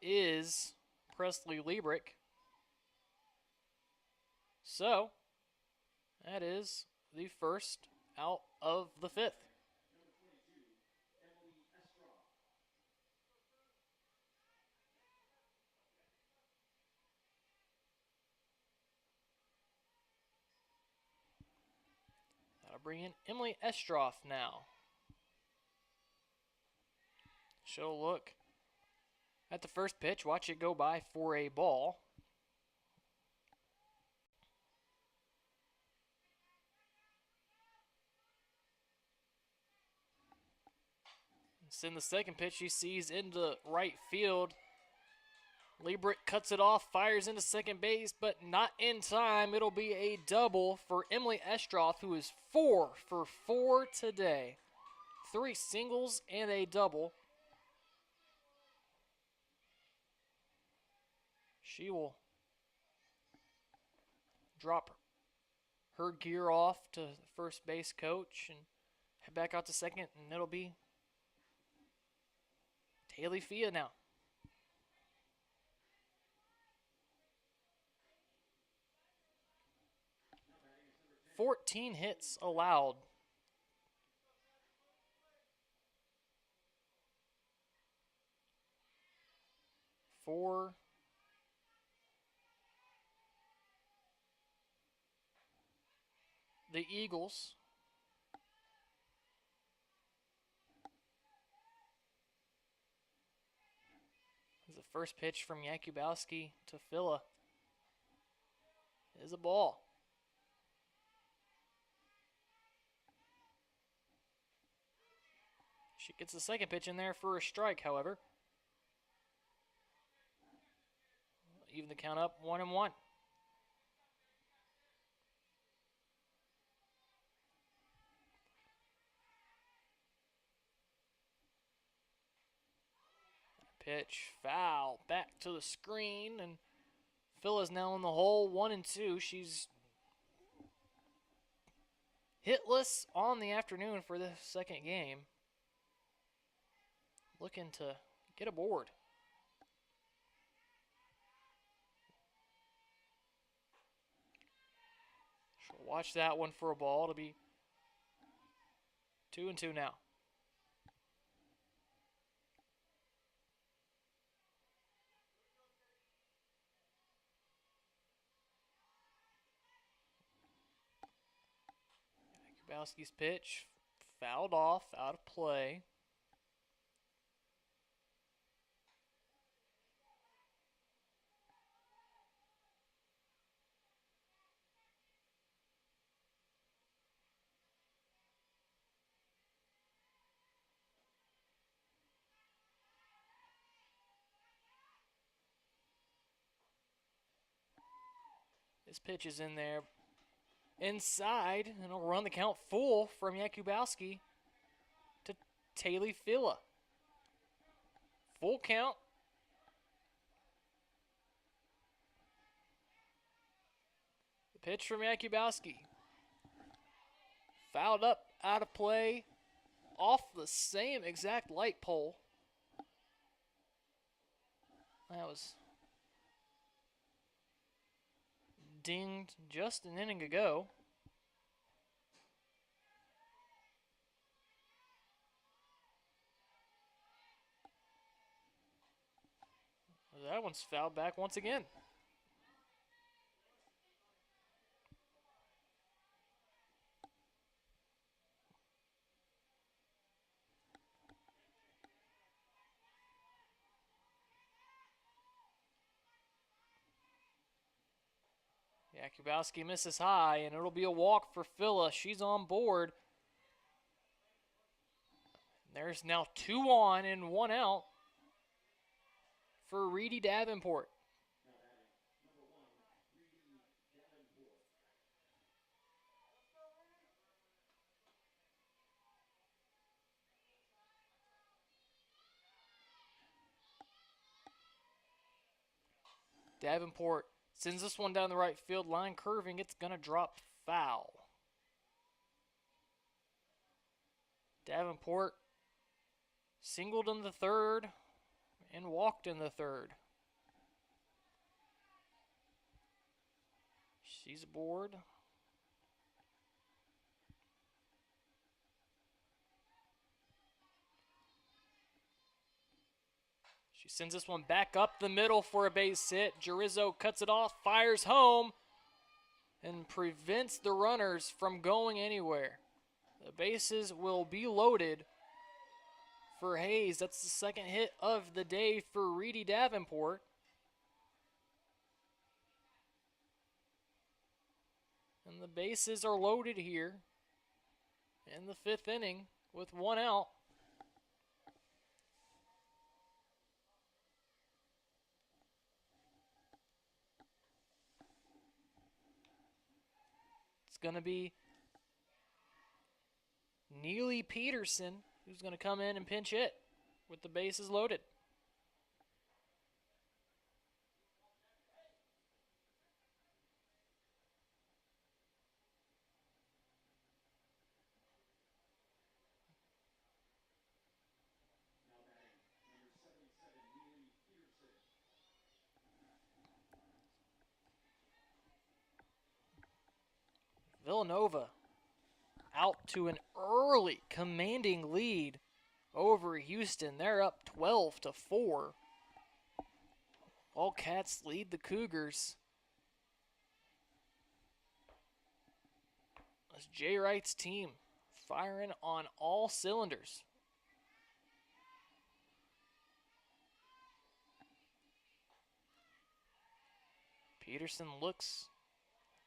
is Presley Liebrick. So, that is the first out of the fifth. That'll bring in Emily Estroff now. She'll look at the first pitch, watch it go by for a ball. Send the second pitch she sees into right field. Liebrick cuts it off, fires into second base, but not in time. It'll be a double for Emily Estroff, who is 4 for 4 today. 3 singles and a double. She will drop her gear off to the first base coach and head back out to second, and it'll be Taylor Fia now. "14 hits allowed. For the Eagles. The first pitch from Jakubowski to Filla is a ball. She gets the second pitch in there for a strike, however. Even the count up 1-1. Pitch foul back to the screen, and Filla's now in the hole, 1-2. She's hitless on the afternoon for the second game. Looking to get aboard. She'll watch that one for a ball to be 2-2 now. Jakubowski's pitch fouled off, out of play. This pitch is in there. Inside, and it'll run the count full from Jakubowski to Taylor Filla. Full count. The pitch from Jakubowski. Fouled up, out of play, off the same exact light pole. That was dinged just an inning ago. That one's fouled back once again. Jakubowski misses high, and it'll be a walk for Filla. She's on board. There's now 2 on and 1 out for Reedy Davenport. Davenport sends this one down the right field line, curving. It's going to drop foul. Davenport singled in the third and walked in the third. She's aboard. She sends this one back up the middle for a base hit. Jarizzo cuts it off, fires home, and prevents the runners from going anywhere. The bases will be loaded for Hayes. That's the second hit of the day for Reedy Davenport. And the bases are loaded here in the fifth inning with one out. It's going to be Neely Peterson who's going to come in and pinch hit with the bases loaded. Villanova out to an early commanding lead over Houston. They're up 12-4. Wildcats lead the Cougars. That's Jay Wright's team firing on all cylinders. Peterson looks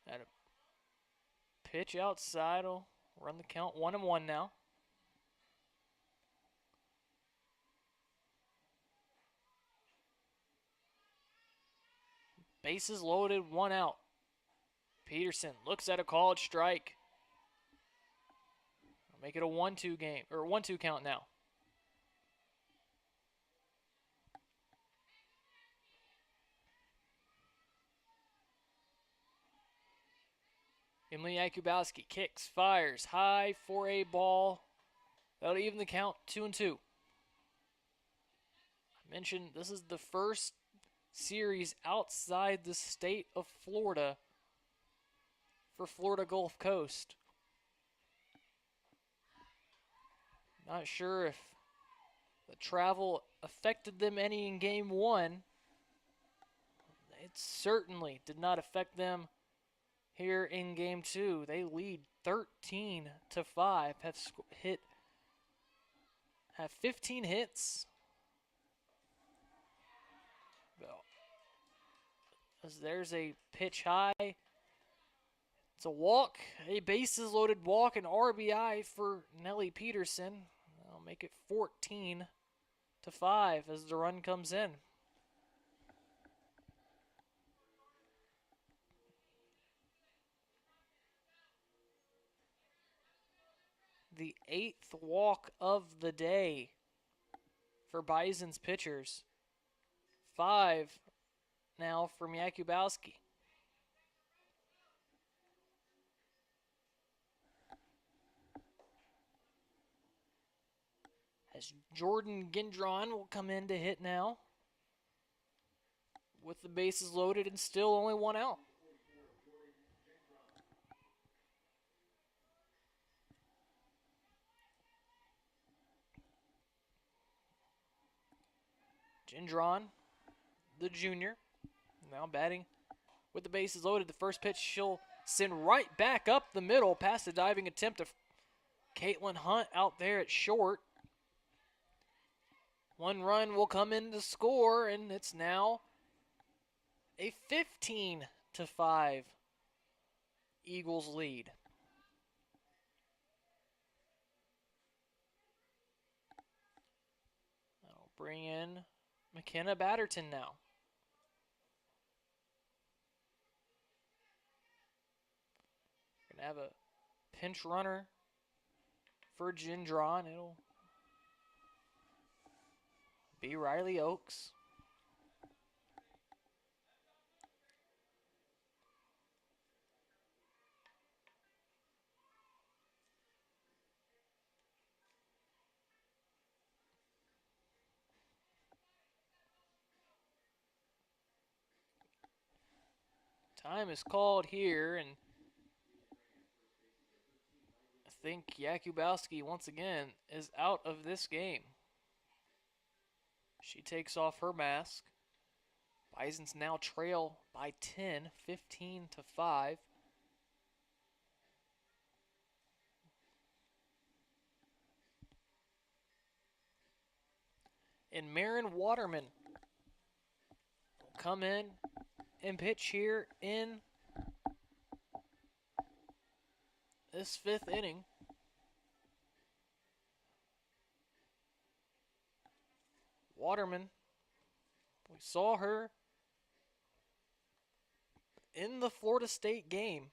at a pitch outside. Will run the count 1-1 now. Bases loaded, one out. Peterson looks at a called strike. Make it a 1-2 game, or 1-2 count now. Emily Jakubowski kicks, fires high for a ball. That'll even the count, 2-2. I mentioned this is the first series outside the state of Florida for Florida Gulf Coast. Not sure if the travel affected them any in game one. It certainly did not affect them here in game two. They lead 13-5, have 15 hits. As there's a pitch high. It's a walk, a bases loaded walk, and RBI for Nellie Peterson. That'll make it 14-5 as the run comes in. The 8th walk of the day for Bison's pitchers. 5 now from Jakubowski. As Jordan Gendron will come in to hit now with the bases loaded and still only one out. Gendron, the junior, now batting with the bases loaded. The first pitch she'll send right back up the middle past the diving attempt of Caitlin Hunt out there at short. One run will come in to score, and it's now a 15-5 Eagles lead. That'll bring in McKenna Batterton now. Gonna have a pinch runner for Gendron. It'll be Riley Oakes. Time is called here, and I think Jakubowski once again is out of this game. She takes off her mask. Bisons now trail by 10, 15-5. And Marin Waterman will come in and pitch here in this 5th inning. Waterman, we saw her in the Florida State game.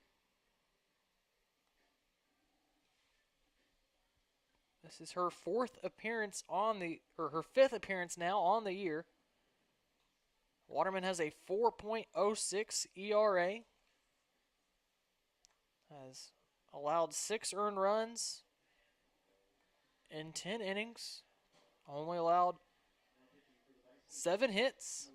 This is her 4th appearance her 5th appearance now on the year. Waterman has a 4.06 ERA. Has allowed 6 earned runs in 10 innings. Only allowed 7 hits.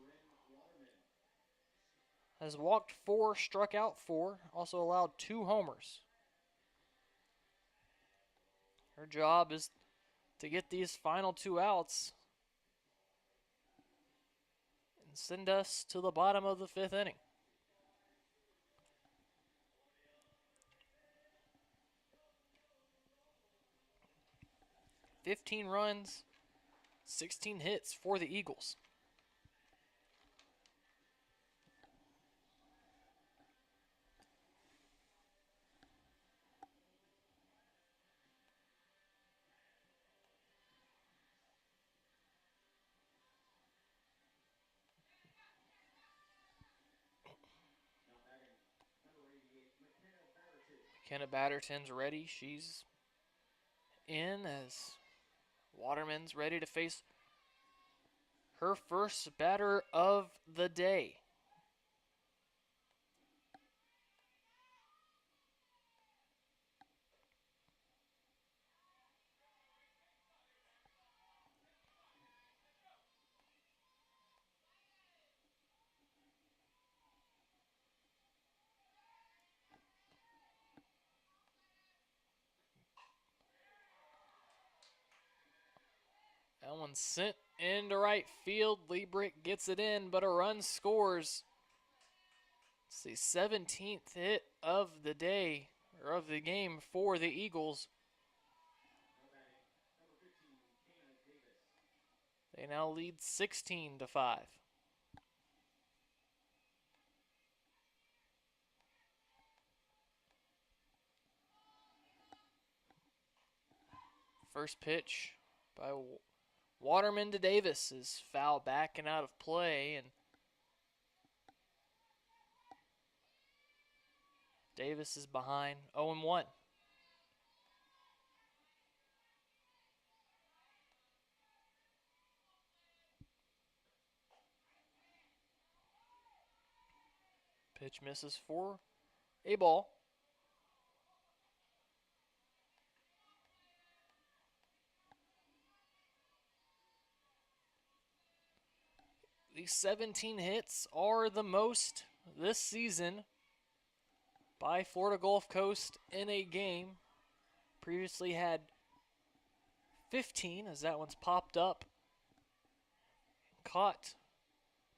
Has walked 4, struck out 4. Also allowed 2 homers. Her job is to get these final 2 outs and send us to the bottom of the 5th inning. "15 runs, 16 hits for the Eagles." McKenna Batterton's ready. She's in as Waterman's ready to face her first batter of the day. That one's sent into right field. Liebrick gets it in, but a run scores. It's the 17th hit of the day, or of the game for the Eagles. They now lead 16-5. First pitch by Waterman to Davis is foul back and out of play, and Davis is behind 0-1. Pitch misses for a ball. The 17 hits are the most this season by Florida Gulf Coast in a game. Previously had 15, as that one's popped up. Caught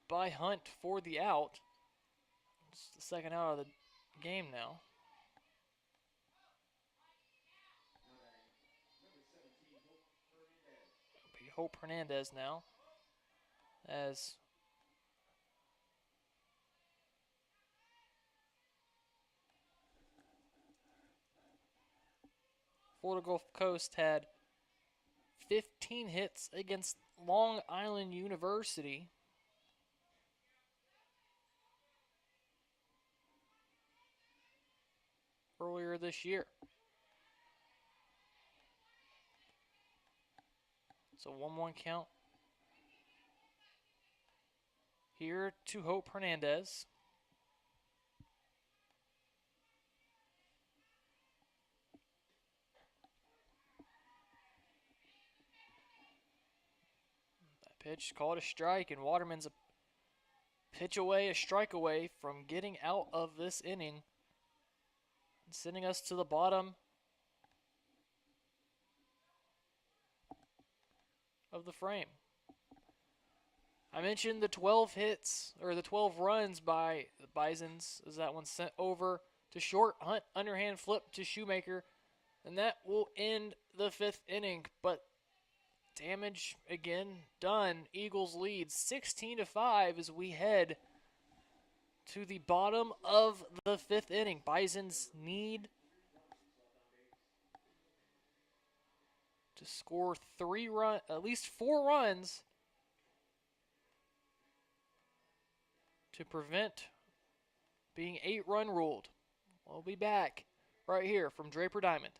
by Hunt for the out. It's the second out of the game now. It'll be Hope Hernandez now, as Florida Gulf Coast had 15 hits against Long Island University earlier this year. So 1-1 count here to Hope Hernandez. That pitch called a strike, and Waterman's pitch away, a strike away from getting out of this inning, sending us to the bottom of the frame. I mentioned the 12 hits, or the 12 runs by the Bisons, as that one sent over to short. Hunt, underhand flip to Shoemaker, and that will end the 5th inning. But damage again done. Eagles lead 16-5 as we head to the bottom of the 5th inning. Bisons need to score at least 4 runs to prevent being 8-run ruled. We'll be back right here from Draper Diamond.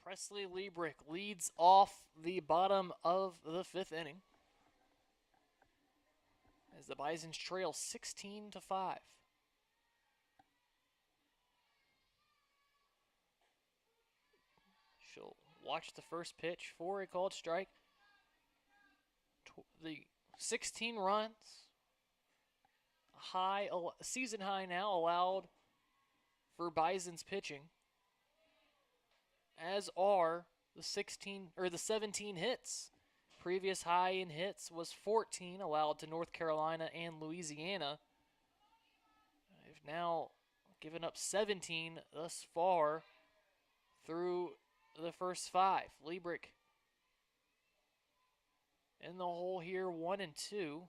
Presley Liebrick leads off the bottom of the 5th inning as the Bisons trail 16-5. She'll watch the first pitch for a called strike. The 16 runs, season high now allowed for Bison's pitching, as are the 17 hits. Previous high in hits was 14 allowed to North Carolina and Louisiana. They've now given up 17 thus far through the first 5. Liebrick in the hole here, 1-2.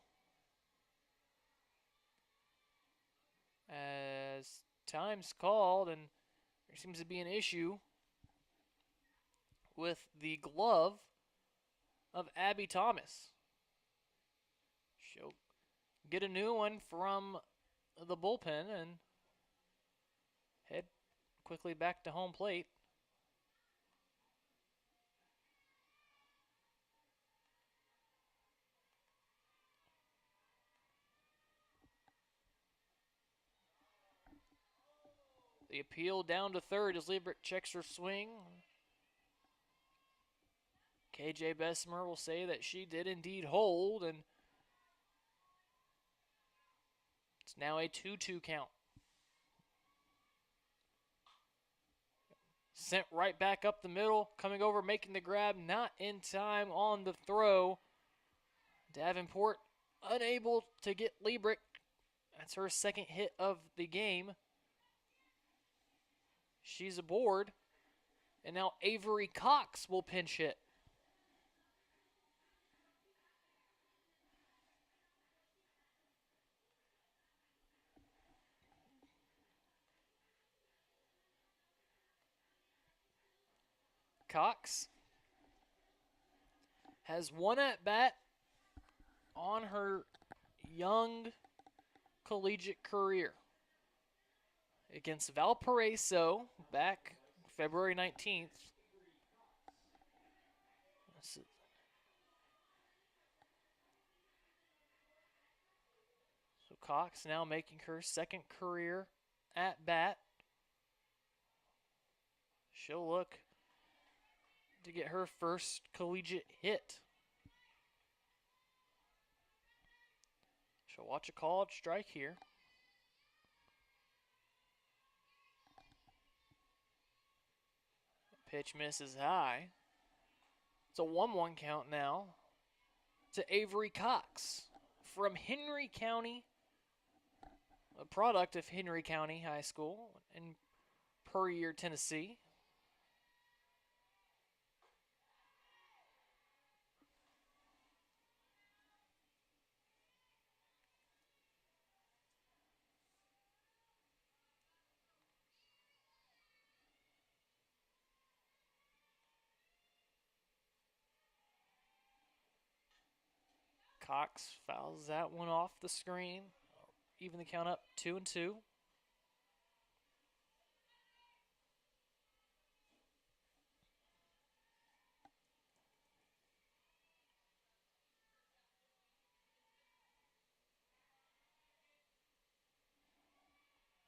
As time's called, and there seems to be an issue with the glove of Abby Thomas. She'll get a new one from the bullpen and head quickly back to home plate. The appeal down to third as Liebrick checks her swing. KJ Bessemer will say that she did indeed hold, and it's now a 2-2 count. Sent right back up the middle, coming over, making the grab, not in time on the throw. Davenport unable to get Liebrick. That's her second hit of the game. She's aboard, and now Avery Cox will pinch hit. Cox has one at bat on her young collegiate career against Valparaiso back February 19th. So Cox now making her second career at bat. She'll look to get her first collegiate hit. She'll watch a called strike here. Pitch misses high. It's a 1-1 count now to Avery Cox from Henry County, a product of Henry County High School in Puryear, Tennessee. Cox fouls that one off the screen. Even the count up 2-2.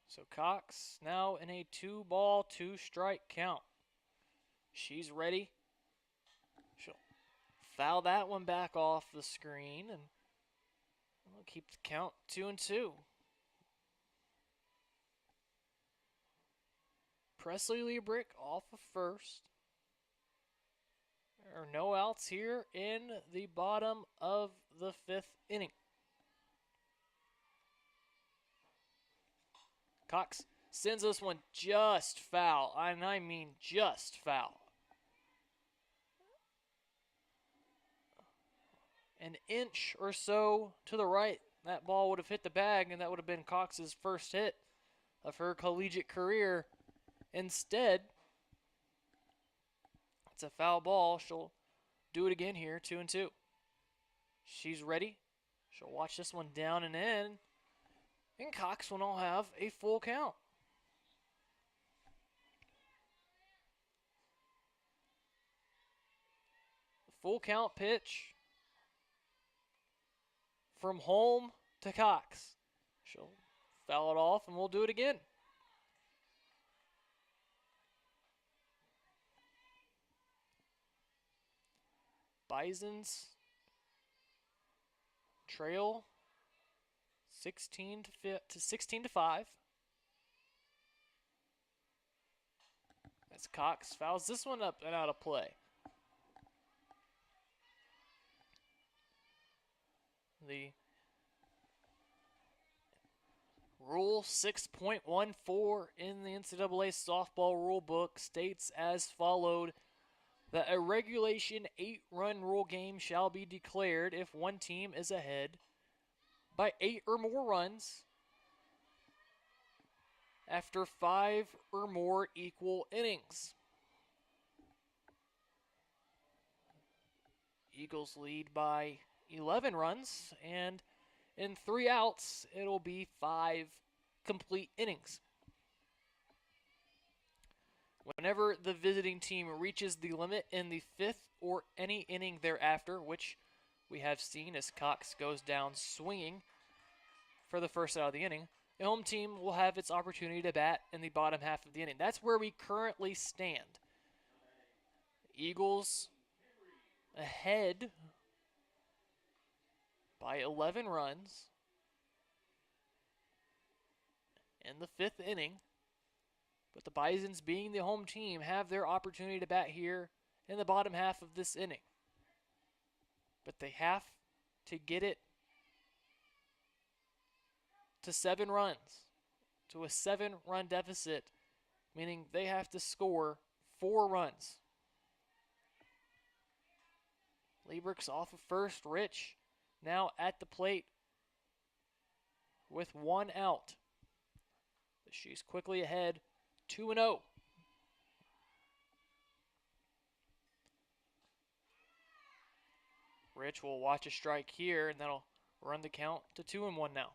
So Cox now in a 2-ball, 2-strike count. She's ready. She'll foul that one back off the screen and we'll keep the count 2-2. Presley Liebrick off of first. There are no outs here in the bottom of the 5th inning. Cox sends this one just foul, and I mean just foul. An inch or so to the right, that ball would have hit the bag, and that would have been Cox's first hit of her collegiate career. Instead, it's a foul ball. She'll do it again here, 2-2. She's ready. She'll watch this one down and in, and Cox will now have a full count. Full count pitch from home to Cox. She'll foul it off, and we'll do it again. Bisons trail 16 to 5. As Cox fouls this one up and out of play. The Rule 6.14 in the NCAA softball rule book states as followed: that a regulation 8-run rule game shall be declared if one team is ahead by 8 or more runs after 5 or more equal innings. Eagles lead by 11 runs, and in 3 outs, it'll be 5 complete innings. Whenever the visiting team reaches the limit in the 5th or any inning thereafter, which we have seen as Cox goes down swinging for the first out of the inning, the home team will have its opportunity to bat in the bottom half of the inning. That's where we currently stand. Eagles ahead by 11 runs in the 5th inning. But the Bisons, being the home team, have their opportunity to bat here in the bottom half of this inning. But they have to get it to 7 runs, to a 7-run deficit, meaning they have to score 4 runs. Liebrick's off of first. Rich now at the plate with 1 out. She's quickly ahead, 2-0. Rich will watch a strike here, and that'll run the count to 2-1 now.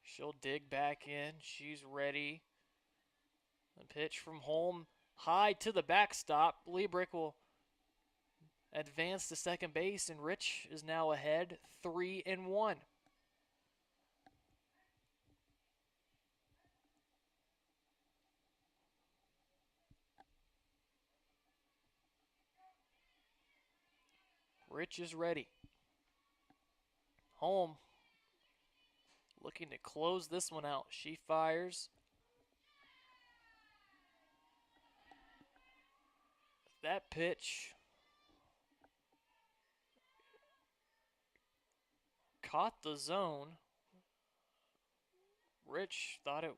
She'll dig back in. She's ready. The pitch from home, high to the backstop. Liebrick will advance to second base, and Rich is now ahead 3-1. Rich is ready. Home looking to close this one out. She fires. That pitch caught the zone. Rich thought it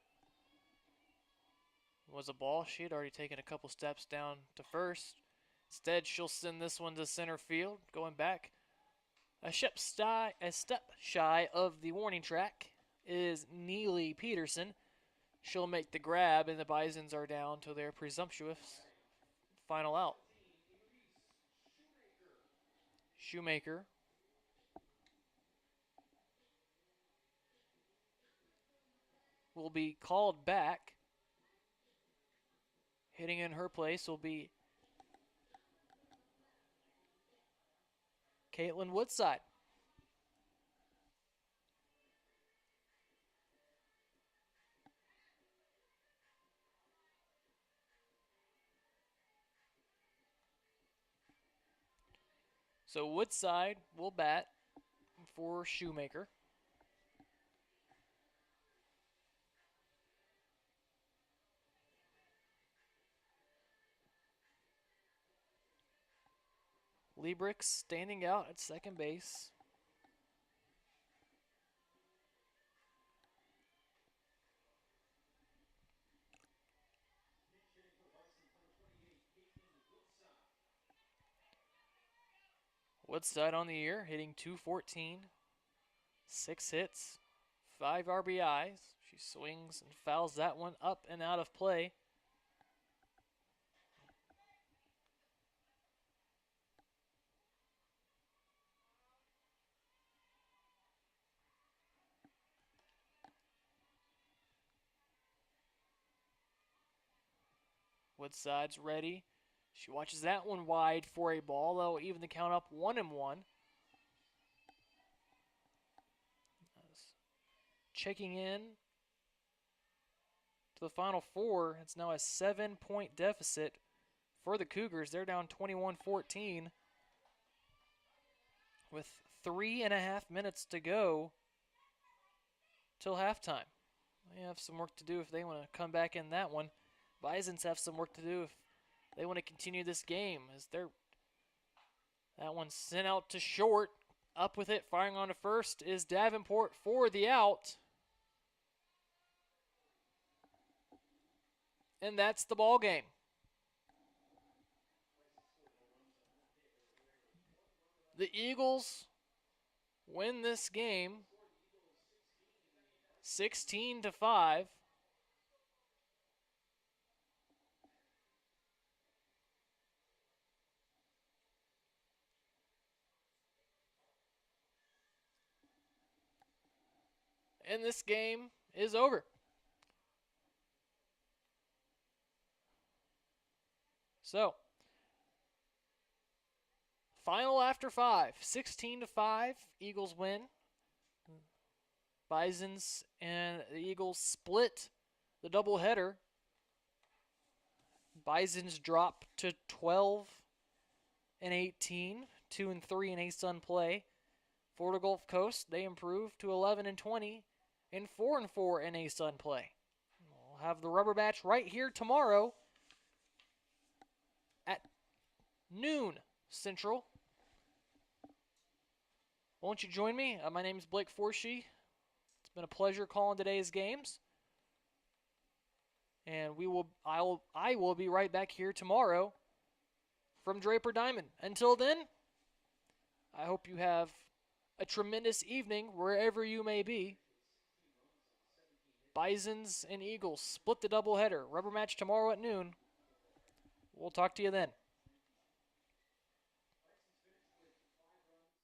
was a ball. She had already taken a couple steps down to first. Instead, she'll send this one to center field, going back. A step shy of the warning track is Neely Peterson. She'll make the grab, and the Bisons are down to their presumptuous final out. Shoemaker will be called back. Hitting in her place will be Caitlin Woodside. So Woodside will bat for Shoemaker. Liebrich standing out at second base. Woodside on the year, hitting .214, 6 hits, 5 RBIs. She swings and fouls that one up and out of play. Woodside's ready. She watches that one wide for a ball. That'll even the count up 1-1. Checking in to the final 4. It's now a 7-point deficit for the Cougars. They're down 21-14 with 3.5 minutes to go till halftime. They have some work to do if they want to come back in that one. Bisons have some work to do if they want to continue this game, as that one's sent out to short. Up with it, firing on to first is Davenport for the out. And that's the ball game. The Eagles win this game 16-5. And this game is over. So, final after 5, 16-5, Eagles win. Bisons and the Eagles split the doubleheader. Bisons drop to 12-18, 2-3 in A-Sun play. Florida Gulf Coast, they improve to 11-20 and 4-4 in A-Sun play. We'll have the rubber match right here tomorrow at noon Central. Won't you join me? My name is Blake Forshee. It's been a pleasure calling today's games. And I will be right back here tomorrow from Draper Diamond. Until then, I hope you have a tremendous evening wherever you may be. Bisons and Eagles split the doubleheader. Rubber match tomorrow at noon. We'll talk to you then.